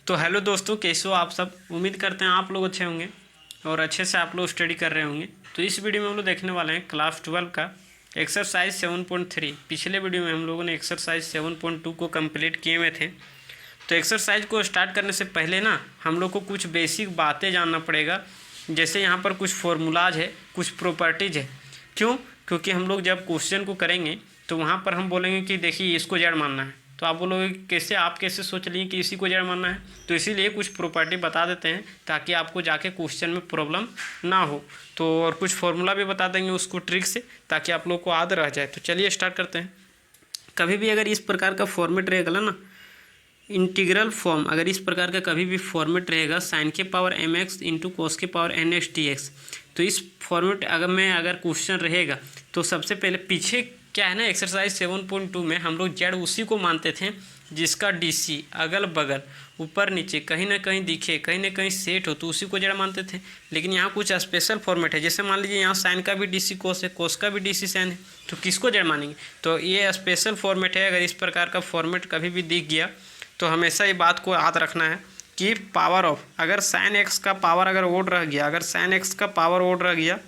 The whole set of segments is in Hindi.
तो हेलो दोस्तों, कैसे हो आप सब। उम्मीद करते हैं आप लोग अच्छे होंगे और अच्छे से आप लोग स्टडी कर रहे होंगे। तो इस वीडियो में हम लोग देखने वाले हैं क्लास 12 का एक्सरसाइज 7.3। पिछले वीडियो में हम लोगों ने एक्सरसाइज 7.2 को कंप्लीट किए हुए थे। तो एक्सरसाइज को स्टार्ट करने से पहले ना हम लोग को कुछ बेसिक बातें जानना पड़ेगा। जैसे यहाँ पर कुछ फॉर्मूलाज है, कुछ प्रॉपर्टीज है। क्यों? क्योंकि हम लोग जब क्वेश्चन को करेंगे तो वहाँ पर हम बोलेंगे कि देखिए इसको जड़ मानना है, तो आप बोलोगे कैसे, आप कैसे सोच लिए कि इसी को जड़ मानना है। तो इसीलिए कुछ प्रॉपर्टी बता देते हैं ताकि आपको जाके क्वेश्चन में प्रॉब्लम ना हो। तो और कुछ फॉर्मूला भी बता देंगे उसको ट्रिक से, ताकि आप लोग को याद रह जाए। तो चलिए स्टार्ट करते हैं। कभी भी अगर इस प्रकार का फॉर्मेट रहेगा ना, इंटीग्रल फॉर्म, अगर इस प्रकार का कभी भी फॉर्मेट रहेगा साइन के power m x into cos के power n x d x, तो इस फॉर्मेट अगर क्वेश्चन रहेगा तो सबसे पहले पीछे क्या है ना, एक्सरसाइज 7.2 में हम लोग जड़ उसी को मानते थे जिसका डीसी अगल बगल ऊपर नीचे कहीं ना कहीं दिखे, कहीं ना कहीं सेट हो, तो उसी को जड़ मानते थे। लेकिन यहाँ कुछ स्पेशल फॉर्मेट है। जैसे मान लीजिए यहाँ साइन का भी डीसी कोस है, कोस का भी डीसी साइन है, तो किसको जड़ मानेंगे? तो ये स्पेशल फॉर्मेट है। अगर इस प्रकार का फॉर्मेट कभी भी दिख गया तो हमेशा ये बात को याद रखना है कि पावर ऑफ, अगर साइन एक्स का पावर अगर ओड रह गया, अगर साइन एक्स का पावर ओड रह गया,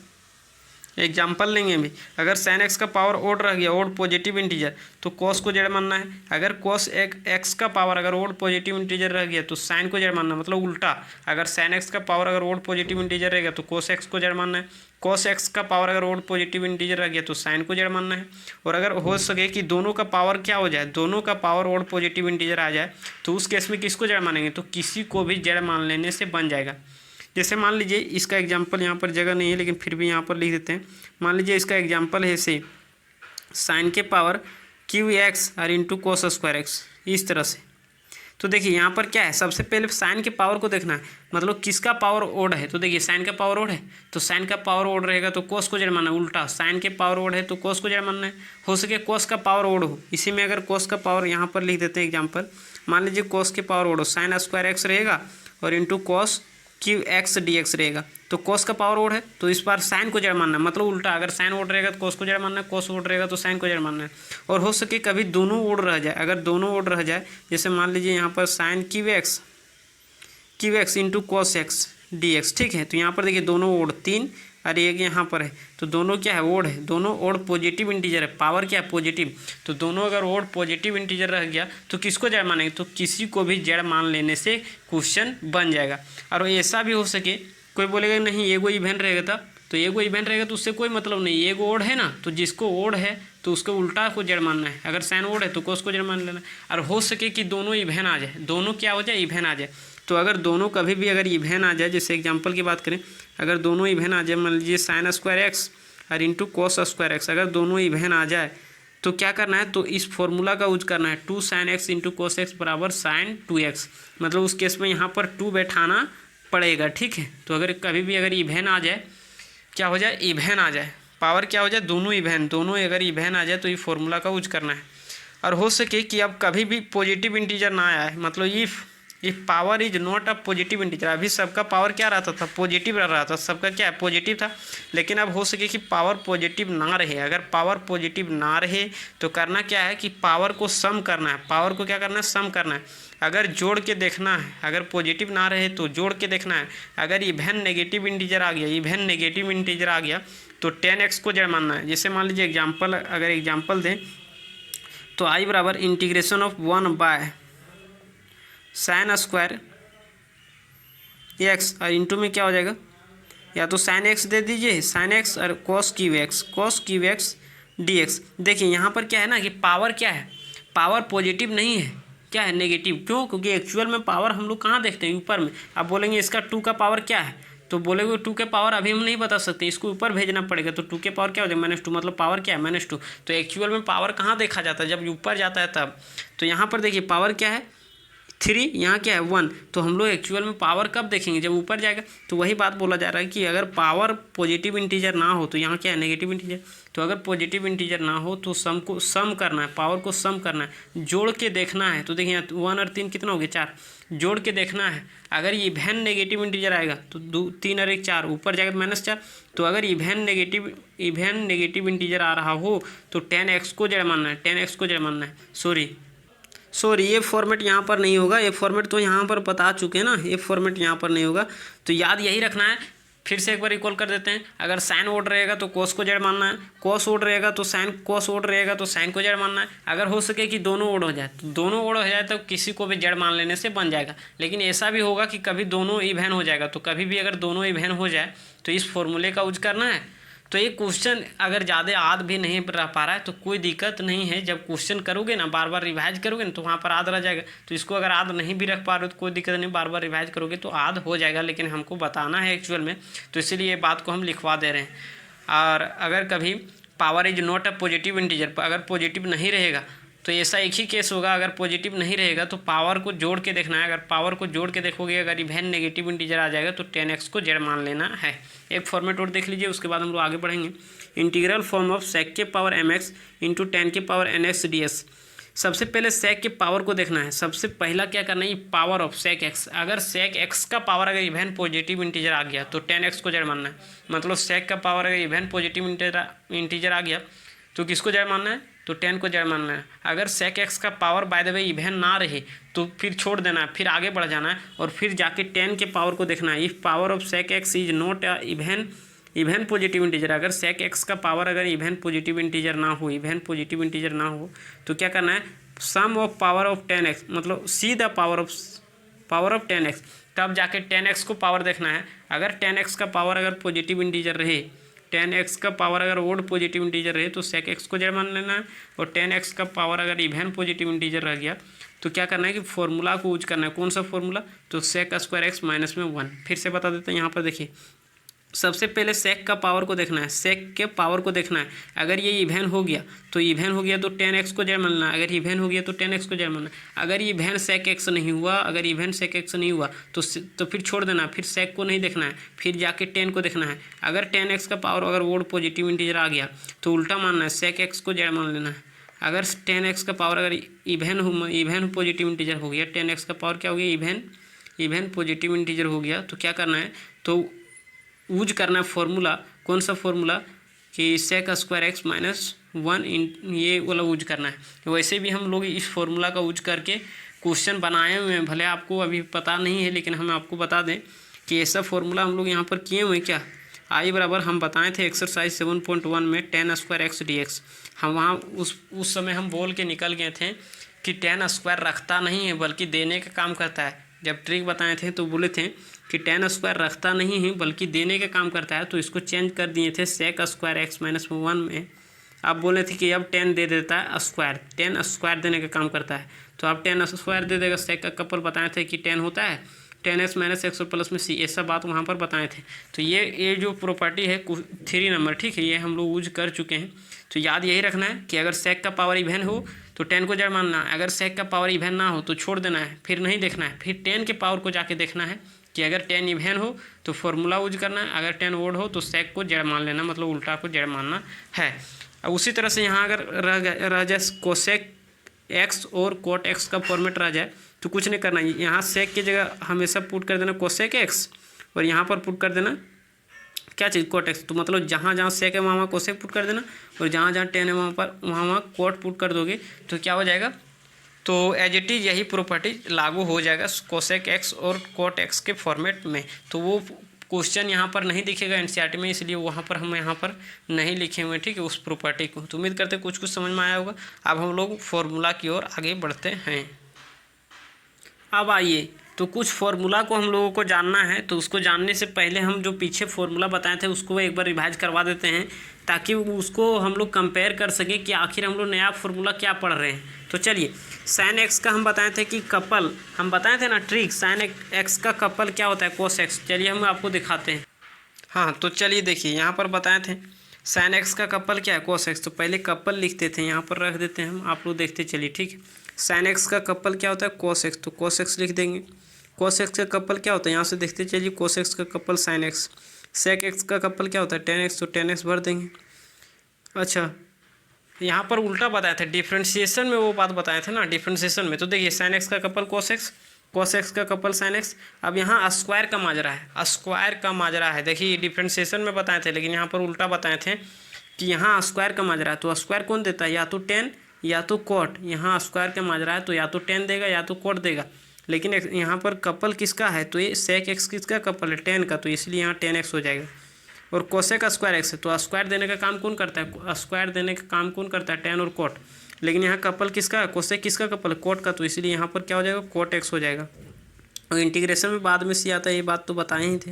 एग्जाम्पल लेंगे भी, अगर साइन एक्स का पावर ओड रह गया, ओड पॉजिटिव इंटीजर, तो कॉस को जड़ मानना है। अगर कॉस एक्स का पावर अगर ओड पॉजिटिव इंटीजर रह गया तो साइन को जड़ मानना, मतलब उल्टा, अगर साइन एक्स का पावर अगर ओड पॉजिटिव इंटीजर रहेगा तो कॉस एक्स को जड़ मानना है। कॉस एक्स का पावर अगर ओड पॉजिटिव इंटीजर रह गया तो साइन को जड़ मानना है। और अगर हो सके कि दोनों का पावर क्या हो जाए, दोनों का पावर ओड पॉजिटिव इंटीजर आ जाए, तो उस केस में किसको जड़ मानेंगे? तो किसी को भी जड़ मान लेने से बन जाएगा। जैसे मान लीजिए इसका एग्जाम्पल, यहाँ पर जगह नहीं है लेकिन फिर भी यहाँ पर लिख देते हैं। मान लीजिए इसका एग्जाम्पल है ऐसे, साइन के पावर क्यू एक्स और इंटू कोस स्क्वायर एक्स, इस तरह से। तो देखिए यहाँ पर क्या है, सबसे पहले साइन के पावर को देखना है, मतलब किसका पावर ओड है। तो देखिए साइन का पावर ओड है तो साइन का पावर ओड रहेगा तो कोस को जड़ मानना है। उल्टा, साइन के पावर ओड है तो कोस को जड़ मानना है। हो सके कोस का पावर ओड हो, इसी में अगर कोस का पावर यहाँ पर लिख देते हैं एग्जाम्पल। मान लीजिए कोस के पावर ओड हो, साइन स्क्वायर एक्स रहेगा और into cos Q x d x रहेगा। तो कोस का पावर ओड है तो इस बार साइन को जड़ मानना है, मतलब उल्टा, अगर साइन ओड रहेगा तो कोस को जड़ मानना है, कोस ओड रहेगा तो साइन को जड़ मानना है। और हो सके कभी दोनों ओड रह जाए, अगर दोनों ओड रह जाए, जैसे मान लीजिए यहाँ पर sine cube x into cos x d x, ठीक है। तो यहाँ पर देखिए दोनों ओड, तीन और एक यहाँ पर है, तो दोनों क्या है, ओड है, दोनों ओड पॉजिटिव इंटीजर है, पावर क्या है, पॉजिटिव। तो दोनों अगर ओड पॉजिटिव इंटीजर रह गया तो किसको जड़ मानेंगे? तो किसी को भी जड़ मान लेने से क्वेश्चन बन जाएगा। और ऐसा भी हो सके, कोई बोलेगा नहीं एगो इवेंट रहेगा था, तो एगो इवेंट रहेगा तो उससे कोई मतलब नहीं, एगो ओड है ना, तो जिसको ओड है तो उसको उल्टा को जड़ मानना है। अगर साइन ओड है तो कोस को जड़ मान लेना। और हो सके कि दोनों इवेंट आ जाए, दोनों क्या हो जाए, इवेंट आ जाए। तो अगर दोनों कभी भी अगर इवेंट आ जाए, जैसे एग्जांपल की बात करें, अगर दोनों इवेंट आ जाए, मान लीजिए साइन स्क्वायर एक्स और इंटू कोस स्क्वायर एक्स, अगर दोनों इवेंट आ जाए तो क्या करना है, तो इस फॉर्मूला का यूज करना है, 2 sine x into cos x बराबर साइन 2x। मतलब उस केस में यहाँ पर 2 बैठाना पड़ेगा, ठीक है। तो अगर कभी भी अगर इवेंट आ जाए, क्या हो जाए, इवेंट आ जाए, पावर क्या हो जाए, दोनों इवेंट, दोनों अगर इवेंट आ जाए तो ये फॉर्मूला का यूज करना है। और हो सके कि अब कभी भी पॉजिटिव इंटीजर ना आए, मतलब if power is not a positive integer, अभी सबका पावर क्या रहता था, पॉजिटिव रहा था, सबका क्या है, पॉजिटिव था। लेकिन अब हो सके कि पावर पॉजिटिव ना रहे। अगर पावर पॉजिटिव ना रहे तो करना क्या है कि पावर को सम करना है, पावर को क्या करना है, सम करना है। अगर जोड़ के देखना है, अगर पॉजिटिव ना रहे तो जोड़ के देखना है। अगर इवेंट नेगेटिव इंटीजर आ गया, इवेंट नेगेटिव इंटीजर आ गया तो 10x को जड़ मानना है। जैसे मान लीजिए एग्जाम्पल, अगर एग्जाम्पल दें तो आई बराबर integration of 1 by sine square x और इंटू में क्या हो जाएगा, या तो साइन एक्स दे दीजिए, साइन एक्स और cos Q x d x. देखिए यहाँ पर क्या है ना कि पावर क्या है, पावर पॉजिटिव नहीं है, क्या है, नेगेटिव। क्यों? क्योंकि एक्चुअल में पावर हम लोग कहाँ देखते हैं, ऊपर में। आप बोलेंगे इसका 2 का पावर क्या है, तो बोलेंगे 2 के पावर अभी हम नहीं बता सकते, इसको ऊपर भेजना पड़ेगा। तो 2 के पावर क्या हो जाएगा, -2, मतलब पावर क्या है, -2। तो एक्चुअल में पावर कहाँ देखा जाता है, जब ऊपर जाता है तब। तो यहाँ पर देखिए पावर क्या है, 3, यहाँ क्या है 1। तो हम लोग एक्चुअल में पावर कब देखेंगे, जब ऊपर जाएगा। तो वही बात बोला जा रहा है कि अगर पावर पॉजिटिव इंटीजर ना हो तो यहाँ क्या है, नेगेटिव इंटीजर। तो अगर पॉजिटिव इंटीजर ना हो तो सम को सम करना है, पावर को सम करना है, जोड़ के देखना है। तो देखिए 1 और 3 कितना हो गया, 4, जोड़ के देखना है। अगर इवेंट नेगेटिव इंटीजर आएगा तो 3 और 1 4, ऊपर जाएगा -4। तो अगर इवेंट नेगेटिव इंटीजर आ रहा हो तो 10x को जड़ मानना है, 10x को जड़ मानना है, सॉरी सॉरी ये फॉर्मेट यहाँ पर नहीं होगा, ये फॉर्मेट तो यहाँ पर बता चुके हैं ना, ये फॉर्मेट यहाँ पर नहीं होगा। तो याद यही रखना है। फिर से एक बार रिकॉल कर देते हैं। अगर साइन ओड रहेगा तो कोस को जेड मानना है, कोस ओड रहेगा तो साइन, कोस ओड रहेगा तो साइन को जेड मानना है। अगर हो सके कि दोनों ओड हो जाए तो दोनों ओड हो जाए तो किसी को भी जेड मान लेने से बन जाएगा। लेकिन ऐसा भी होगा कि कभी दोनों इवेन हो जाएगा, तो कभी भी अगर दोनों इवेन हो जाए तो इस फॉर्मूले का यूज करना है। तो ये क्वेश्चन अगर ज़्यादा याद भी नहीं रह पा रहा है तो कोई दिक्कत नहीं है। जब क्वेश्चन करोगे ना, बार बार रिवाइज करोगे ना, तो वहाँ पर याद रह जाएगा। तो इसको अगर याद नहीं भी रख पा रहे हो तो कोई दिक्कत नहीं, बार बार रिवाइज करोगे तो याद हो जाएगा। लेकिन हमको बताना है एक्चुअल में, तो इसीलिए ये बात को हम लिखवा दे रहे हैं। और अगर कभी power is not a positive integer, अगर पॉजिटिव नहीं रहेगा तो ऐसा एक ही केस होगा। अगर पॉजिटिव नहीं रहेगा तो पावर को जोड़ के देखना है। अगर पावर को जोड़ के देखोगे, अगर इवेन नेगेटिव इंटीजर आ जाएगा तो 10x को जेड मान लेना है। एक फॉर्मेट और देख लीजिए, उसके बाद हम लोग आगे बढ़ेंगे। इंटीग्रल फॉर्म ऑफ sec के पावर mx इंटू 10 के पावर nx ds। सबसे पहले sec के पावर को देखना है। सबसे पहला क्या करना है, पावर ऑफ sec x। अगर sec x का पावर अगर इवेन पॉजिटिव इंटीजर आ गया तो 10x को जेड मानना है। मतलब sec का पावर अगर इवेन पॉजिटिव इंटीजर आ गया तो किसको जेड मानना है, तो 10 को जेड मानना है। अगर sec x का power by the way even ना रहे तो फिर छोड़ देना है, फिर आगे बढ़ जाना है और फिर जाके 10 के पावर को देखना है। If power of sec x is not even positive integer. अगर sec x का पावर अगर इवेन पॉजिटिव इंटीजर ना हो, इवेन पॉजिटिव इंटीजर ना हो तो क्या करना है, सम ऑफ पावर ऑफ 10x, मतलब see the power of 10x, तब जाके 10x को पावर देखना है। अगर 10x का पावर अगर पॉजिटिव इंटीजर रहे, 10x का पावर अगर ओड पॉजिटिव इंटीजर रहे तो sec x को जेड मान लेना है। और 10x का पावर अगर इवेन पॉजिटिव इंटीजर रह गया तो क्या करना है कि फॉर्मूला को यूज करना है। कौन सा फॉर्मूला, तो sec स्क्वायर x माइनस में 1। फिर से बता देते हैं, यहाँ पर देखिए सबसे पहले sec का पावर को देखना है, sec के पावर को देखना है। अगर ये इवेन हो गया तो 10x को जेड मानना है। अगर इवेन हो गया तो 10x को जेड मानना है। अगर इवेन sec x नहीं हुआ, अगर इवेन sec x नहीं हुआ तो फिर छोड़ देना, फिर sec को नहीं देखना है, फिर जाके 10 को देखना है। अगर 10x का पावर अगर वोड पॉजिटिव इंटीजर आ गया तो उल्टा मानना है, sec x को जेड मान लेना है। अगर 10x का पावर अगर इवेन पॉजिटिव इंटीजर हो गया, 10x का पावर क्या हो गया, इवेन पॉजिटिव इंटीजर हो गया तो क्या करना है, तो यूज करना है फॉर्मूला। कौन सा फॉर्मूला, कि sec स्क्वायर x माइनस 1 ये वाला यूज करना है। वैसे भी हम लोग इस फॉर्मूला का यूज करके क्वेश्चन बनाए हुए हैं, भले आपको अभी पता नहीं है लेकिन हम आपको बता दें कि ऐसा फॉर्मूला हम लोग यहाँ पर किए हुए हैं। क्या, आई बराबर हम बताए थे एक्सरसाइज 7.1 में 10 स्क्वायर x dx। हम वहाँ उस समय हम बोल के निकल गए थे कि 10 स्क्वायर रखता नहीं है बल्कि देने का काम करता है। जब ट्रिक बताए थे तो बोले थे कि 10 स्क्वायर रखता नहीं है बल्कि देने का काम करता है, तो इसको चेंज कर दिए थे sec स्क्वायर x माइनस 1 में। आप बोले थे कि अब 10 दे देता है स्क्वायर, 10 स्क्वायर देने का काम करता है, तो आप 10 स्क्वायर दे देगा। sec का कपल बताए थे कि 10 होता है, 10x माइनस x और प्लस में c, ऐसा बात वहाँ पर बताए थे। तो ये जो प्रॉपर्टी है 3 नंबर, ठीक है, ये हम लोग यूज कर चुके हैं। तो याद यही रखना है कि अगर sec का पावर इवेन हो तो 10 को जेड मानना है। अगर sec का पावर इवेन ना हो तो छोड़ देना है, फिर नहीं देखना है, फिर 10 के पावर को जाके देखना है कि अगर 10 इवेन हो तो फॉर्मूला यूज करना है, अगर 10 ओड हो तो sec को जेड मान लेना, मतलब उल्टा को जेड मानना है। अब उसी तरह से यहाँ अगर रह जाए कोसेक x और कोट x का फॉर्मेट रह जाए तो कुछ नहीं करना, यहाँ sec की जगह हमेशा पुट कर देना कोसेक x और यहाँ पर पुट कर देना क्या चीज़, कोट x। तो मतलब जहाँ जहाँ sec है वहाँ कोसेक पुट कर देना और जहाँ जहाँ 10 है वहाँ कोट पुट कर दोगे तो क्या हो जाएगा, तो एज इट इज़ यही प्रॉपर्टी लागू हो जाएगा कोसेक x और कोट x के फॉर्मेट में। तो वो क्वेश्चन यहाँ पर नहीं दिखेगा एनसीईआरटी में, इसलिए वहाँ पर हम यहाँ पर नहीं लिखे हुए, ठीक है, उस प्रॉपर्टी को। तो उम्मीद करते हैं कुछ समझ में आया होगा। अब हम लोग फॉर्मूला की ओर आगे बढ़ते हैं। अब आइए, तो कुछ फॉर्मूला को हम लोगों को जानना है, तो उसको जानने से पहले हम जो पीछे फॉर्मूला बताए थे उसको एक बार रिवाइज करवा देते हैं ताकि उसको हम लोग कंपेयर कर सकें कि आखिर हम लोग नया फॉर्मूला क्या पढ़ रहे हैं। तो चलिए, साइन एक्स का हम बताए थे कि कपल, हम बताए थे ना ट्रिक, साइन एक्स का कपल क्या होता है, कोस एक्स। चलिए हम आपको दिखाते हैं। हाँ, तो चलिए देखिए, यहाँ पर बताए थे साइन एक्स का कपल क्या है, कोस एक्स। तो पहले कपल लिखते थे, यहाँ पर रख देते हैं हम, आप लोग देखते चलिए, ठीक है। साइन एक्स का कपल क्या होता है, कोस एक्स, तो कोस एक्स लिख देंगे। कोस एक्स का कपल क्या होता है, यहाँ से देखते चलिए, कोस एक्स का couple sine x. Sec x का कपल क्या होता है, 10x, तो 10x भर देंगे। अच्छा, यहाँ पर उल्टा बताया था, डिफ्रेंशिएशन में वो बात बताए थे ना, डिफ्रेंशिएशन में। तो देखिए, साइन एक्स का कपल कोस एक्स, कोस एक्स का कपल साइन एक्स। अब यहाँ स्क्वायर का माजरा है, स्क्वायर का माजरा है। देखिए, डिफ्रेंशिएशन में बताए थे लेकिन यहाँ पर उल्टा बताए थे कि यहाँ स्क्वायर का माजरा है। तो स्क्वायर कौन देता है, या तो 10 या तो कॉट, यहाँ स्क्वायर का माजरा है तो या तो टेन देगा या तो कॉट देगा, लेकिन यहाँ पर कपल किसका है, तो ये सेक एक्स किसका कपल है, टेन का, तो इसलिए यहाँ 10x हो जाएगा। और कोसेक स्क्वायर एक्स है, तो स्क्वायर देने का काम कौन करता है, स्क्वायर देने का काम कौन करता है, टेन और कॉट, लेकिन यहाँ कपल किसका है, कोसेक किसका कपल है, कॉट का, तो इसलिए यहाँ पर क्या हो जाएगा, कॉट एक्स हो जाएगा। और इंटीग्रेशन में बाद में सी आता है, ये बात तो बताए ही थे,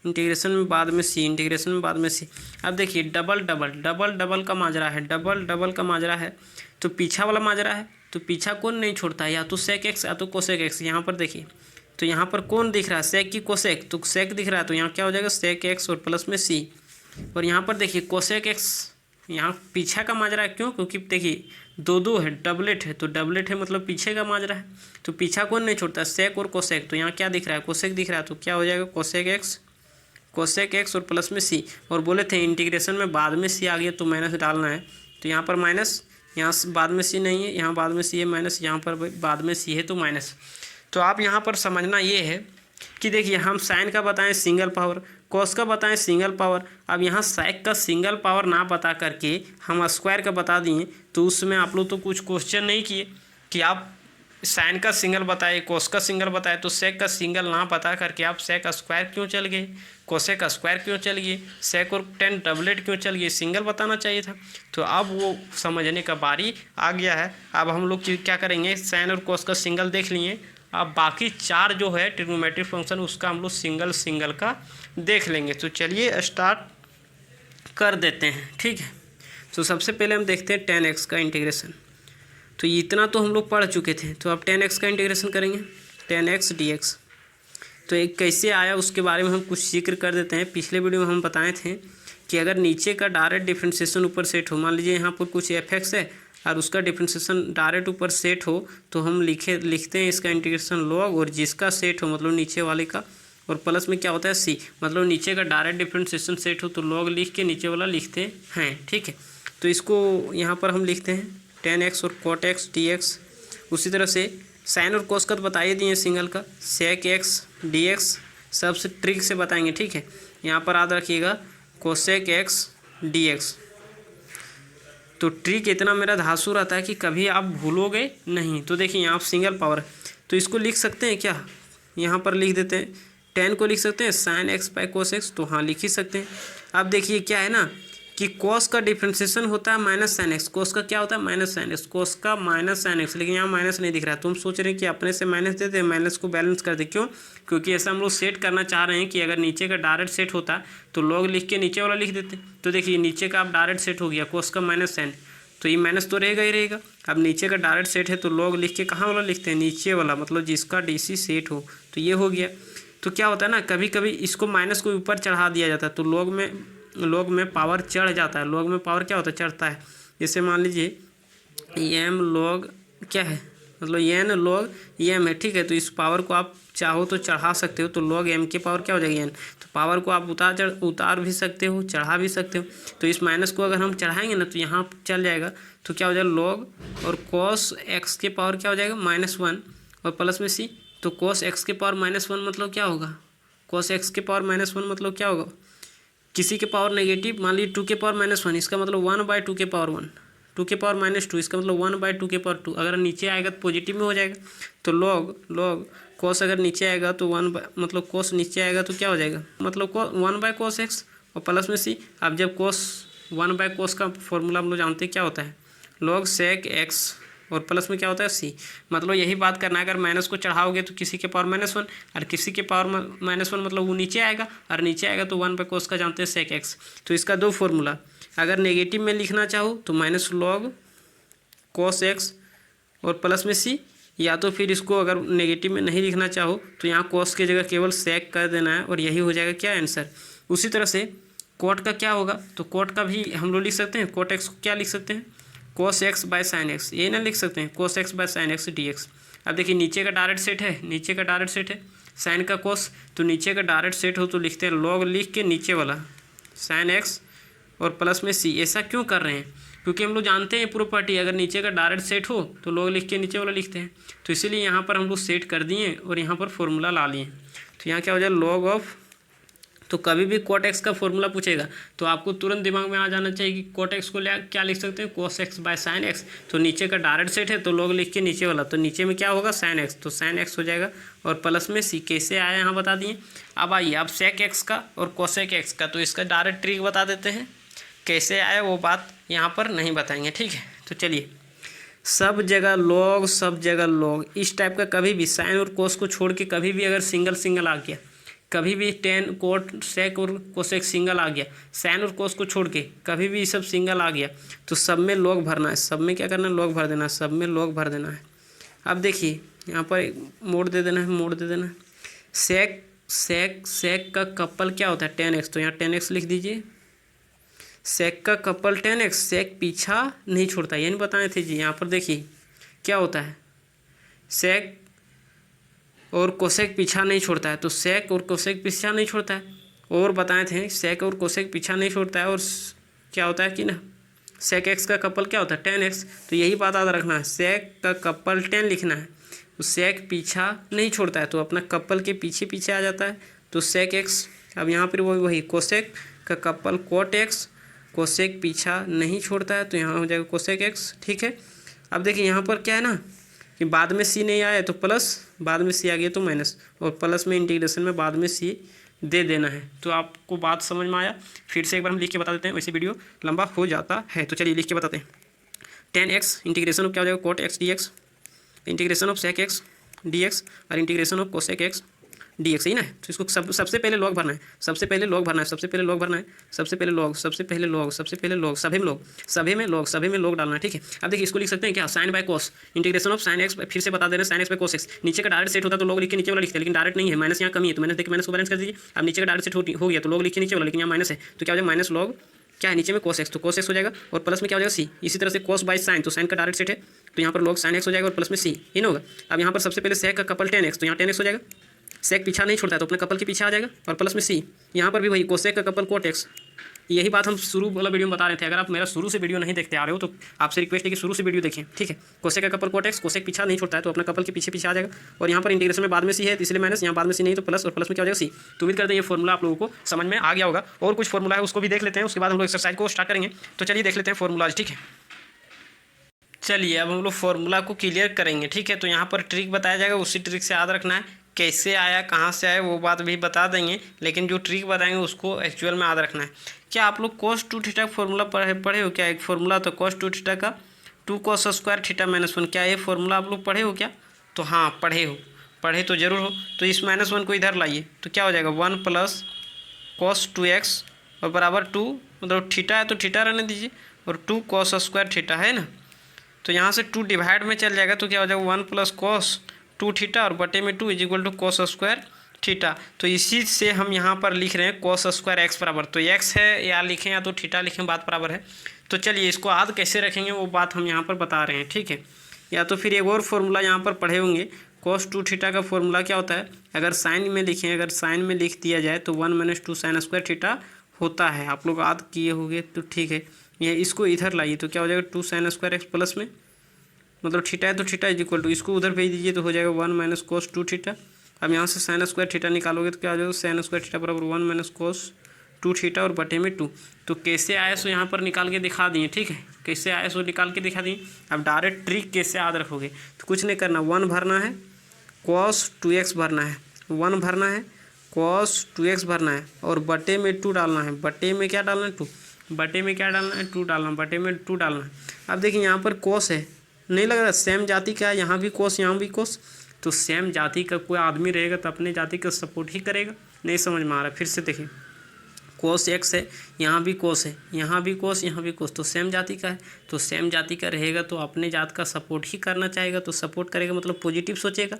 इंटीग्रेशन में बाद में सी, इंटीग्रेशन में बाद में सी। अब देखिए डबल डबल डबल डबल का माजरा है, डबल डबल का माजरा है, तो पीछा वाला माजरा है, तो पीछा कौन नहीं छोड़ता है, या तो सेक एक्स या तो कोसेक एक्स। यहाँ पर देखिए तो यहाँ पर कौन दिख रहा है, सेक की कोसेक, तो सेक दिख रहा है, तो यहाँ क्या हो जाएगा, सेक एक्स और प्लस में सी। और यहाँ पर देखिए कोसेक एक्स, यहाँ पीछा का माजरा है, क्यों, क्योंकि देखिए दो दो है, डबलेट है, तो डबलेट है मतलब पीछे का माजरा है, तो पीछा कौन नहीं छोड़ता, सेक और कोसेक, तो यहाँ क्या दिख रहा है, कोसेक दिख रहा है, तो क्या हो जाएगा, कोसेक एक्स और प्लस में सी। और बोले थे इंटीग्रेशन में बाद में सी आ गया तो माइनस डालना है, तो यहाँ पर माइनस, यहाँ बाद में सी नहीं है, यहाँ बाद में सी है माइनस, यहाँ पर बाद में सी है तो माइनस। तो आप यहाँ पर समझना ये है कि देखिए हम साइन का बताएं सिंगल पावर, कॉस का बताएं सिंगल पावर, अब यहाँ सेक का सिंगल पावर ना बता करके हम स्क्वायर का बता दिए, तो उसमें आप लोग तो कुछ क्वेश्चन नहीं किए कि आप साइन का सिंगल बताए, कोस का सिंगल बताए, तो सेक का सिंगल ना बता करके आप सेक का स्क्वायर क्यों चल गए, कोसेक का स्क्वायर क्यों चल गए, सेक और टेन डबलेट क्यों चल गए, सिंगल बताना चाहिए था। तो अब वो समझने का बारी आ गया है। अब हम लोग क्या करेंगे, साइन और कोस का सिंगल देख लिए, अब बाकी चार जो है ट्रिग्नोमेट्रिक फंक्शन उसका हम लोग सिंगल सिंगल का देख लेंगे। तो चलिए स्टार्ट कर देते हैं, ठीक है। तो सबसे पहले हम देखते हैं 10x का इंटीग्रेशन, तो इतना तो हम लोग पढ़ चुके थे, तो अब 10x का इंटीग्रेशन करेंगे, 10x dx। तो एक कैसे आया उसके बारे में हम कुछ जिक्र कर देते हैं। पिछले वीडियो में हम बताए थे कि अगर नीचे का डायरेक्ट डिफरेंशिएशन ऊपर सेट हो, मान लीजिए यहाँ पर कुछ fx है और उसका डिफरेंशिएशन डायरेक्ट ऊपर सेट हो, तो हम लिखते हैं इसका इंटीग्रेशन लॉग, और जिसका सेट हो मतलब नीचे वाले का, और प्लस में क्या होता है सी, मतलब नीचे का डायरेक्ट डिफरेंशिएशन सेट हो तो लॉग लिख के नीचे वाला लिखते हैं, ठीक है। तो इसको यहाँ पर हम लिखते हैं 10x और cot x dx। उसी तरह से साइन और कोस का तो बता ही दिए सिंगल का, sec x dx सबसे ट्रिक से बताएंगे, ठीक है। यहाँ पर याद रखिएगा कोसेक x dx। तो ट्रिक इतना मेरा धांसू रहता है कि कभी आप भूलोगे नहीं। तो देखिए यहाँ सिंगल पावर, तो इसको लिख सकते हैं क्या, यहाँ पर लिख देते हैं 10 को लिख सकते हैं sine x by cos x, तो हाँ लिख ही सकते हैं। अब देखिए क्या है ना कि कोस का डिफरेंशिएशन होता है माइनस साइन एक्स, कोस का क्या होता है माइनस साइन एक्स, कोस का माइनस साइन एक्स, लेकिन यहाँ माइनस नहीं दिख रहा है, तो हम सोच रहे हैं कि अपने से माइनस देते हैं, माइनस को बैलेंस कर दे, क्यों, क्योंकि ऐसा हम लोग सेट करना चाह रहे हैं कि अगर नीचे का डायरेक्ट सेट होता तो लॉग लिख के नीचे वाला लिख देते। तो देखिए नीचे का आप डायरेक्ट सेट हो गया, कोस का माइनस साइन, तो ये माइनस तो रहेगा ही रहेगा। अब नीचे का डायरेक्ट सेट है तो लॉग लिख के कहाँ वाला लिखते हैं, नीचे वाला, मतलब जिसका डीसी सेट हो, तो ये हो गया। तो क्या होता है ना, कभी कभी इसको माइनस को ऊपर चढ़ा दिया जाता है, तो लॉग में पावर चढ़ जाता है, लॉग में पावर क्या होता है, चढ़ता है। जैसे मान लीजिए एम लॉग क्या है, मतलब एन लॉग एम है, ठीक है। तो इस पावर को आप चाहो तो चढ़ा सकते हो, तो लॉग एम के पावर क्या हो जाएगी एन, तो पावर को आप उतार भी सकते हो, चढ़ा भी सकते हो। तो इस माइनस को अगर हम चढ़ाएंगे ना तो यहाँ चल जाएगा, तो क्या हो जाएगा लॉग और कॉस एक्स के पावर क्या हो जाएगा -1 और प्लस में सी, तो कॉस एक्स के पावर -1 मतलब क्या होगा, कॉस एक्स के पावर -1 मतलब क्या होगा, किसी के पावर नेगेटिव, मान लीजिए 2 के पावर -1, इसका मतलब 1/2 के पावर 1, 2 के पावर -2, इसका मतलब 1/2 के पावर 2। अगर नीचे आएगा तो पॉजिटिव में हो जाएगा, तो लॉग कॉस अगर नीचे आएगा तो मतलब कॉस नीचे आएगा तो क्या हो जाएगा, मतलब 1/cos x और प्लस में सी। अब जब cos 1/cos का फॉर्मूला हम लोग जानते हैं क्या होता है, log sec x और प्लस में क्या होता है सी। मतलब यही बात करना है, अगर माइनस को चढ़ाओगे तो किसी के पावर -1 और किसी के पावर -1 मतलब वो नीचे आएगा, और नीचे आएगा तो 1/cos का जानते हैं sec x। तो इसका दो फॉर्मूला, अगर नेगेटिव में लिखना चाहो तो -log cos x और प्लस में सी, या तो फिर इसको अगर नेगेटिव में नहीं लिखना चाहो तो यहाँ cos की जगह केवल sec कर देना है, और यही हो जाएगा क्या आंसर। उसी तरह से cot का क्या होगा, तो cot का भी हम लोग लिख सकते हैं, cot x को क्या लिख सकते हैं, cos x by sine x, ये ना लिख सकते हैं cos x by sine x dx। अब देखिए नीचे का डायरेक्ट सेट है, नीचे का डायरेक्ट सेट है साइन का cos, तो नीचे का डायरेक्ट सेट हो तो लिखते हैं log लिख के नीचे वाला साइन एक्स और प्लस में सी। ऐसा क्यों कर रहे हैं, क्योंकि हम लोग जानते हैं प्रॉपर्टी, अगर नीचे का डायरेक्ट सेट हो तो log लिख के नीचे वाला लिखते हैं, तो इसीलिए यहाँ पर हम लोग सेट कर दिए और यहाँ पर फॉर्मूला ला लिए। तो यहाँ क्या हो जाए log ऑफ तो कभी भी कॉट एक्स का फॉर्मूला पूछेगा तो आपको तुरंत दिमाग में आ जाना चाहिए कि कॉट एक्स को क्या लिख सकते हैं, cos x by sine x. तो नीचे का डायरेक्ट सेट है तो लॉग लिख के नीचे वाला, तो नीचे में क्या होगा साइन एक्स, तो साइन एक्स हो जाएगा और प्लस में सी। कैसे आया यहाँ बता दिए। अब आइए अब सेक एक्स का और कोसेक एक्स का, तो इसका डायरेक्ट ट्रिक बता देते हैं। कैसे आया वो बात यहाँ पर नहीं बताएंगे, ठीक है। तो चलिए सब जगह लॉग, सब जगह लॉग, इस टाइप का कभी भी साइन और कोस को छोड़ के कभी भी अगर सिंगल सिंगल आ गया, कभी भी टेन कोट सेक और कोसेक सिंगल आ गया, साइन और कोस को छोड़ के कभी भी सब सिंगल आ गया, तो सब में लॉग भरना है। सब में क्या करना है, लॉग भर देना है, सब में लॉग भर देना है। अब देखिए यहाँ पर मोड़ दे देना है, मोड़ दे देना है। सेक सेक सेक का कपल क्या होता है, टेन एक्स, तो यहाँ टेन एक्स लिख दीजिए। सेक का कपल टेन एक्स, सेक पीछा नहीं छोड़ता, ये नहीं बताए थे जी। यहाँ पर देखिए क्या होता है, सेक और कोसेक पीछा नहीं छोड़ता है, तो सेक और कोसेक पीछा नहीं छोड़ता है। और बताए थे सेक और कोसेक पीछा नहीं छोड़ता है। और क्या होता है कि ना सेक एक्स का कपल क्या होता है, टेन एक्स। तो यही बात याद रखना है, सेक का कपल टेन लिखना है, तो सेक पीछा नहीं छोड़ता है तो अपना कपल के पीछे पीछे आ जाता है, तो सेक एक्स। अब यहाँ पर वही कोसेक का कपल कोट एक्स, कोसेक पीछा नहीं छोड़ता है तो यहाँ हो जाएगा कोसेक एक्स, ठीक है। अब देखिए यहाँ पर क्या है ना कि बाद में सी नहीं आया तो प्लस, बाद में सी आ गया तो माइनस, और प्लस में इंटीग्रेशन में बाद में सी दे देना है। तो आपको बात समझ में आया। फिर से एक बार हम लिख के बता देते हैं, वैसे वीडियो लंबा हो जाता है। तो चलिए लिख के बताते हैं। टेन एक्स इंटीग्रेशन ऑफ क्या हो जाएगा, cot x d x, integration of sec x d x, और integration of cosec x d x, ही ना है। तो इसको सबसे पहले लॉग भरना है, सबसे पहले लॉग भरना है, सबसे पहले लॉग भरना है, सबसे पहले लॉग, सबसे पहले लॉग, सबसे पहले लॉग, सभी में लॉग, सभी में लॉग, सभी में लॉग डालना है, ठीक है। अब देखिए इसको लिख सकते हैं क्या, sine by cos, integration of sine x, फिर से बता दे रहे हैं sine x by cos x. नीचे का डायरेक्ट सेट होता तो लॉग लिख के नीचे वाला लिखते हैं, लेकिन डायरेक्ट नहीं है, माइनस यहाँ कमी है तो मैंने देखिए माइनस को बैलेंस कर दीजिए। अब नीचे का डायरेक्ट सेट हो गया तो लॉग लिख के नीचे वाला, लेकिन यहाँ माइनस है तो क्या हो जाएगा माइनस लॉग क्या है नीचे में कोस एक्स, तो कोस एक्स हो जाएगा और प्लस में क्या हो जाएगा सी। इसी तरह से कोस बाय साइन, तो साइन का डायरेक्ट सेट है तो यहाँ पर लॉग साइन एक्स हो जाएगा और प्लस में सी, ही ना होगा। अब यहाँ पर सबसे पहले सेक का कपल टेन एक्स, तो यहाँ टेन एक्स हो जाएगा, सेक पीछा नहीं छोड़ता है तो अपने कपल के पीछे आ जाएगा और प्लस में सी। यहाँ पर भी वही कोसेक का कपल कोट एक्स, यही बात हम शुरू वाला वीडियो में बता रहे थे। अगर आप मेरा शुरू से वीडियो नहीं देखते आ रहे हो तो आपसे रिक्वेस्ट है कि शुरू से वीडियो देखें, ठीक है। कोसेक का कपल कोट एक्स, कोसेक पीछा नहीं छोड़ता है तो अपना कपल के पीछे पीछे आ जाएगा, और यहाँ पर इंटीग्रेशन में बाद में सी है इसलिए माइनस, यहाँ बाद में सी नहीं तो प्लस, और प्लस में क्या हो जाएगा सी। तो उम्मीद करते हैं ये फॉर्मूला आप लोगों को समझ में आ गया होगा। और कुछ फॉर्मूला है उसको भी देख लेते हैं, उसके बाद हम लोग एक्सरसाइज को स्टार्ट करेंगे। तो चलिए देख लेते हैं फॉर्मूलाज, ठीक है। चलिए अब हम लोग फॉर्मूला को क्लियर करेंगे, ठीक है। तो यहाँ पर ट्रिक बताया जाएगा, उसी ट्रिक से याद रखना है। कैसे आया कहाँ से आया वो बात भी बता देंगे, लेकिन जो ट्रिक बताएंगे उसको एक्चुअल में याद रखना है। क्या आप लोग कोस टू थीटा फॉर्मूला पढ़े हो क्या? एक फॉर्मूला तो कोस टू थीटा का 2 cos स्क्वायर थीटा माइनस 1, क्या ये फॉर्मूला आप लोग पढ़े हो क्या? तो हाँ पढ़े हो, पढ़े तो जरूर हो। तो इस -1 को इधर लाइए तो क्या हो जाएगा 1 प्लस cos 2x और बराबर 2, मतलब थीटा है तो थीटा रहने दीजिए, और 2 cos स्क्वायर थीटा है ना, तो यहाँ से 2 डिवाइड में चल जाएगा तो क्या हो जाएगा 1 प्लस cos 2 थीटा और बटे में 2 is equal to cos square theta. तो इसी से हम यहाँ पर लिख रहे हैं cos स्क्वायर एक्स बराबर, तो x है या लिखें या तो थीटा लिखें बात बराबर है। तो चलिए इसको याद कैसे रखेंगे वो बात हम यहाँ पर बता रहे हैं, ठीक है। या तो फिर एक और फॉर्मूला यहाँ पर पढ़े होंगे, cos 2 थीटा का फॉर्मूला क्या होता है, अगर साइन में लिखें, अगर साइन में लिख दिया जाए तो 1 - 2 sin स्क्वायर थीटा होता है। आप लोग याद किए होंगे तो ठीक है। ये इसको इधर लाइए तो क्या हो जाएगा 2 sin स्क्वायर एक्स प्लस में, मतलब थीटा है तो थीटा इज इक्वल टू, इसको उधर भेज दीजिए तो हो जाएगा 1 - cos 2 थीटा। अब यहाँ से sin स्क्वायर थीटा निकालोगे तो क्या हो जाएगा sin स्क्वायर थीटा बराबर 1 - cos 2 थीटा और बटे में 2। तो कैसे आए सो यहाँ पर निकाल के दिखा दिए, ठीक है। कैसे आए सो निकाल के दिखा दिए। अब डायरेक्ट ट्रिक कैसे याद रखोगे, तो कुछ नहीं करना, 1 भरना है, cos 2x भरना है, 1 भरना है, cos 2x भरना है, और बटे में 2 डालना है। बटे में क्या डालना है 2, बटे में क्या डालना है 2 डालना, बटे में 2 डालना है। अब देखिए यहाँ पर cos है, नहीं लग रहा सेम जाति का है, यहाँ भी cos यहाँ भी cos, तो सेम जाति का कोई आदमी रहेगा तो अपने जाति का सपोर्ट ही करेगा। नहीं समझ में आ रहा, फिर से देखिए cos x है, यहाँ भी cos है, यहाँ भी cos, यहाँ भी cos, तो सेम जाति का है, तो सेम जाति का रहेगा तो अपने जात का सपोर्ट ही करना चाहेगा, तो सपोर्ट करेगा मतलब पॉजिटिव सोचेगा।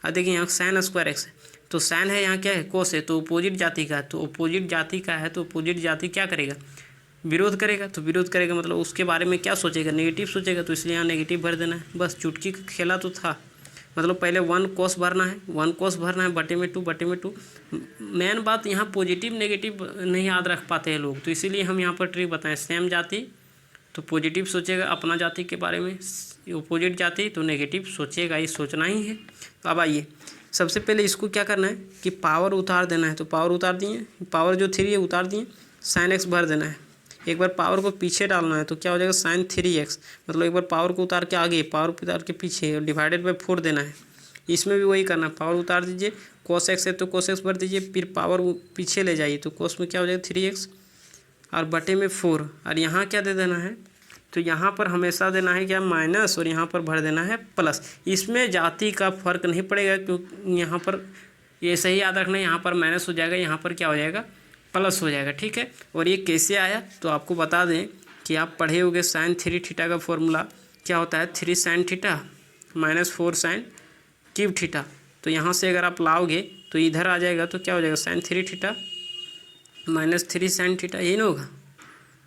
अब देखिए यहाँ sin स्क्वायर एक्स है, तो sin है, यहाँ क्या है cos है, तो अपोजिट जाति का है, तो अपोजिट जाति का है तो अपोजिट जाति क्या करेगा, विरोध करेगा। तो विरोध करेगा मतलब उसके बारे में क्या सोचेगा, नेगेटिव सोचेगा, तो इसलिए यहाँ नेगेटिव भर देना है। बस चुटकी का खेला तो था, मतलब पहले 1 cos भरना है, 1 cos भरना है, बटे में 2, बटे में 2। मेन बात यहाँ पॉजिटिव नेगेटिव नहीं याद रख पाते हैं लोग, तो इसीलिए हम यहाँ पर ट्रिक बताएं। सेम जाति तो पॉजिटिव सोचेगा अपना जाति के बारे में, अपोजिट जाति तो नेगेटिव सोचेगा, ये सोचना ही है। तो अब आइए सबसे पहले इसको क्या करना है कि पावर उतार देना है, तो पावर उतार दिए, पावर जो 3 है उतार दिए, साइन एक्स भर देना है। एक बार पावर को पीछे डालना है तो क्या हो जाएगा साइन 3x, मतलब एक बार पावर को उतार के आगे, पावर को उतार के पीछे, डिवाइडेड बाई 4 देना है। इसमें भी वही करना है, पावर उतार दीजिए, cos x है तो cos x भर दीजिए, फिर पावर पीछे ले जाइए तो cos में क्या हो जाएगा 3x और बटे में 4, और यहाँ क्या दे देना है, तो यहाँ पर हमेशा देना है क्या माइनस, और यहाँ पर भर देना है प्लस। इसमें जाति का फर्क नहीं पड़ेगा क्योंकि यहाँ पर ये सही याद रखना है, यहाँ पर माइनस हो जाएगा, यहाँ पर क्या हो जाएगा प्लस हो जाएगा, ठीक है। और ये कैसे आया तो आपको बता दें कि आप पढ़े होंगे साइन 3 थीटा का फॉर्मूला क्या होता है 3 sine theta minus 4 sine cube theta. तो यहाँ से अगर आप लाओगे तो इधर आ जाएगा तो क्या हो जाएगा sine 3 theta minus 3 sine theta, यही ना होगा।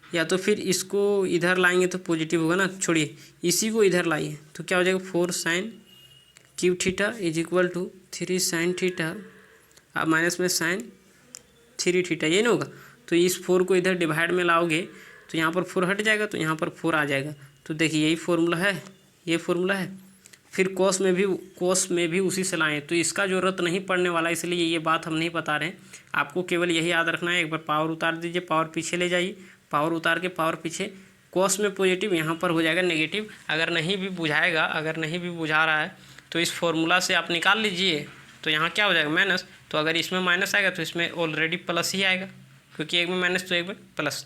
या तो फिर इसको इधर लाएंगे तो पॉजिटिव होगा ना, छोड़िए इसी को इधर लाइए तो क्या हो जाएगा 4 sine cube theta is equal to 3 sine theta अब माइनस में साइन 3 थीटा, ये ना होगा। तो इस 4 को इधर डिवाइड में लाओगे तो यहाँ पर 4 हट जाएगा तो यहाँ पर 4 आ जाएगा। तो देखिए यही फॉर्मूला है, ये फॉर्मूला है। फिर कोस में भी उसी से लाएँ तो इसका ज़रूरत नहीं पड़ने वाला, इसलिए ये बात हम नहीं बता रहे हैं। आपको केवल यही याद रखना है, एक बार पावर उतार दीजिए, पावर पीछे ले जाइए, पावर उतार के पावर पीछे, कोस में पॉजिटिव यहाँ पर हो जाएगा नेगेटिव। अगर नहीं भी बुझा रहा है तो इस फॉर्मूला से आप निकाल लीजिए, तो यहाँ क्या हो जाएगा माइनस। तो अगर इसमें माइनस आएगा तो इसमें ऑलरेडी प्लस ही आएगा, क्योंकि एक में माइनस तो एक में प्लस।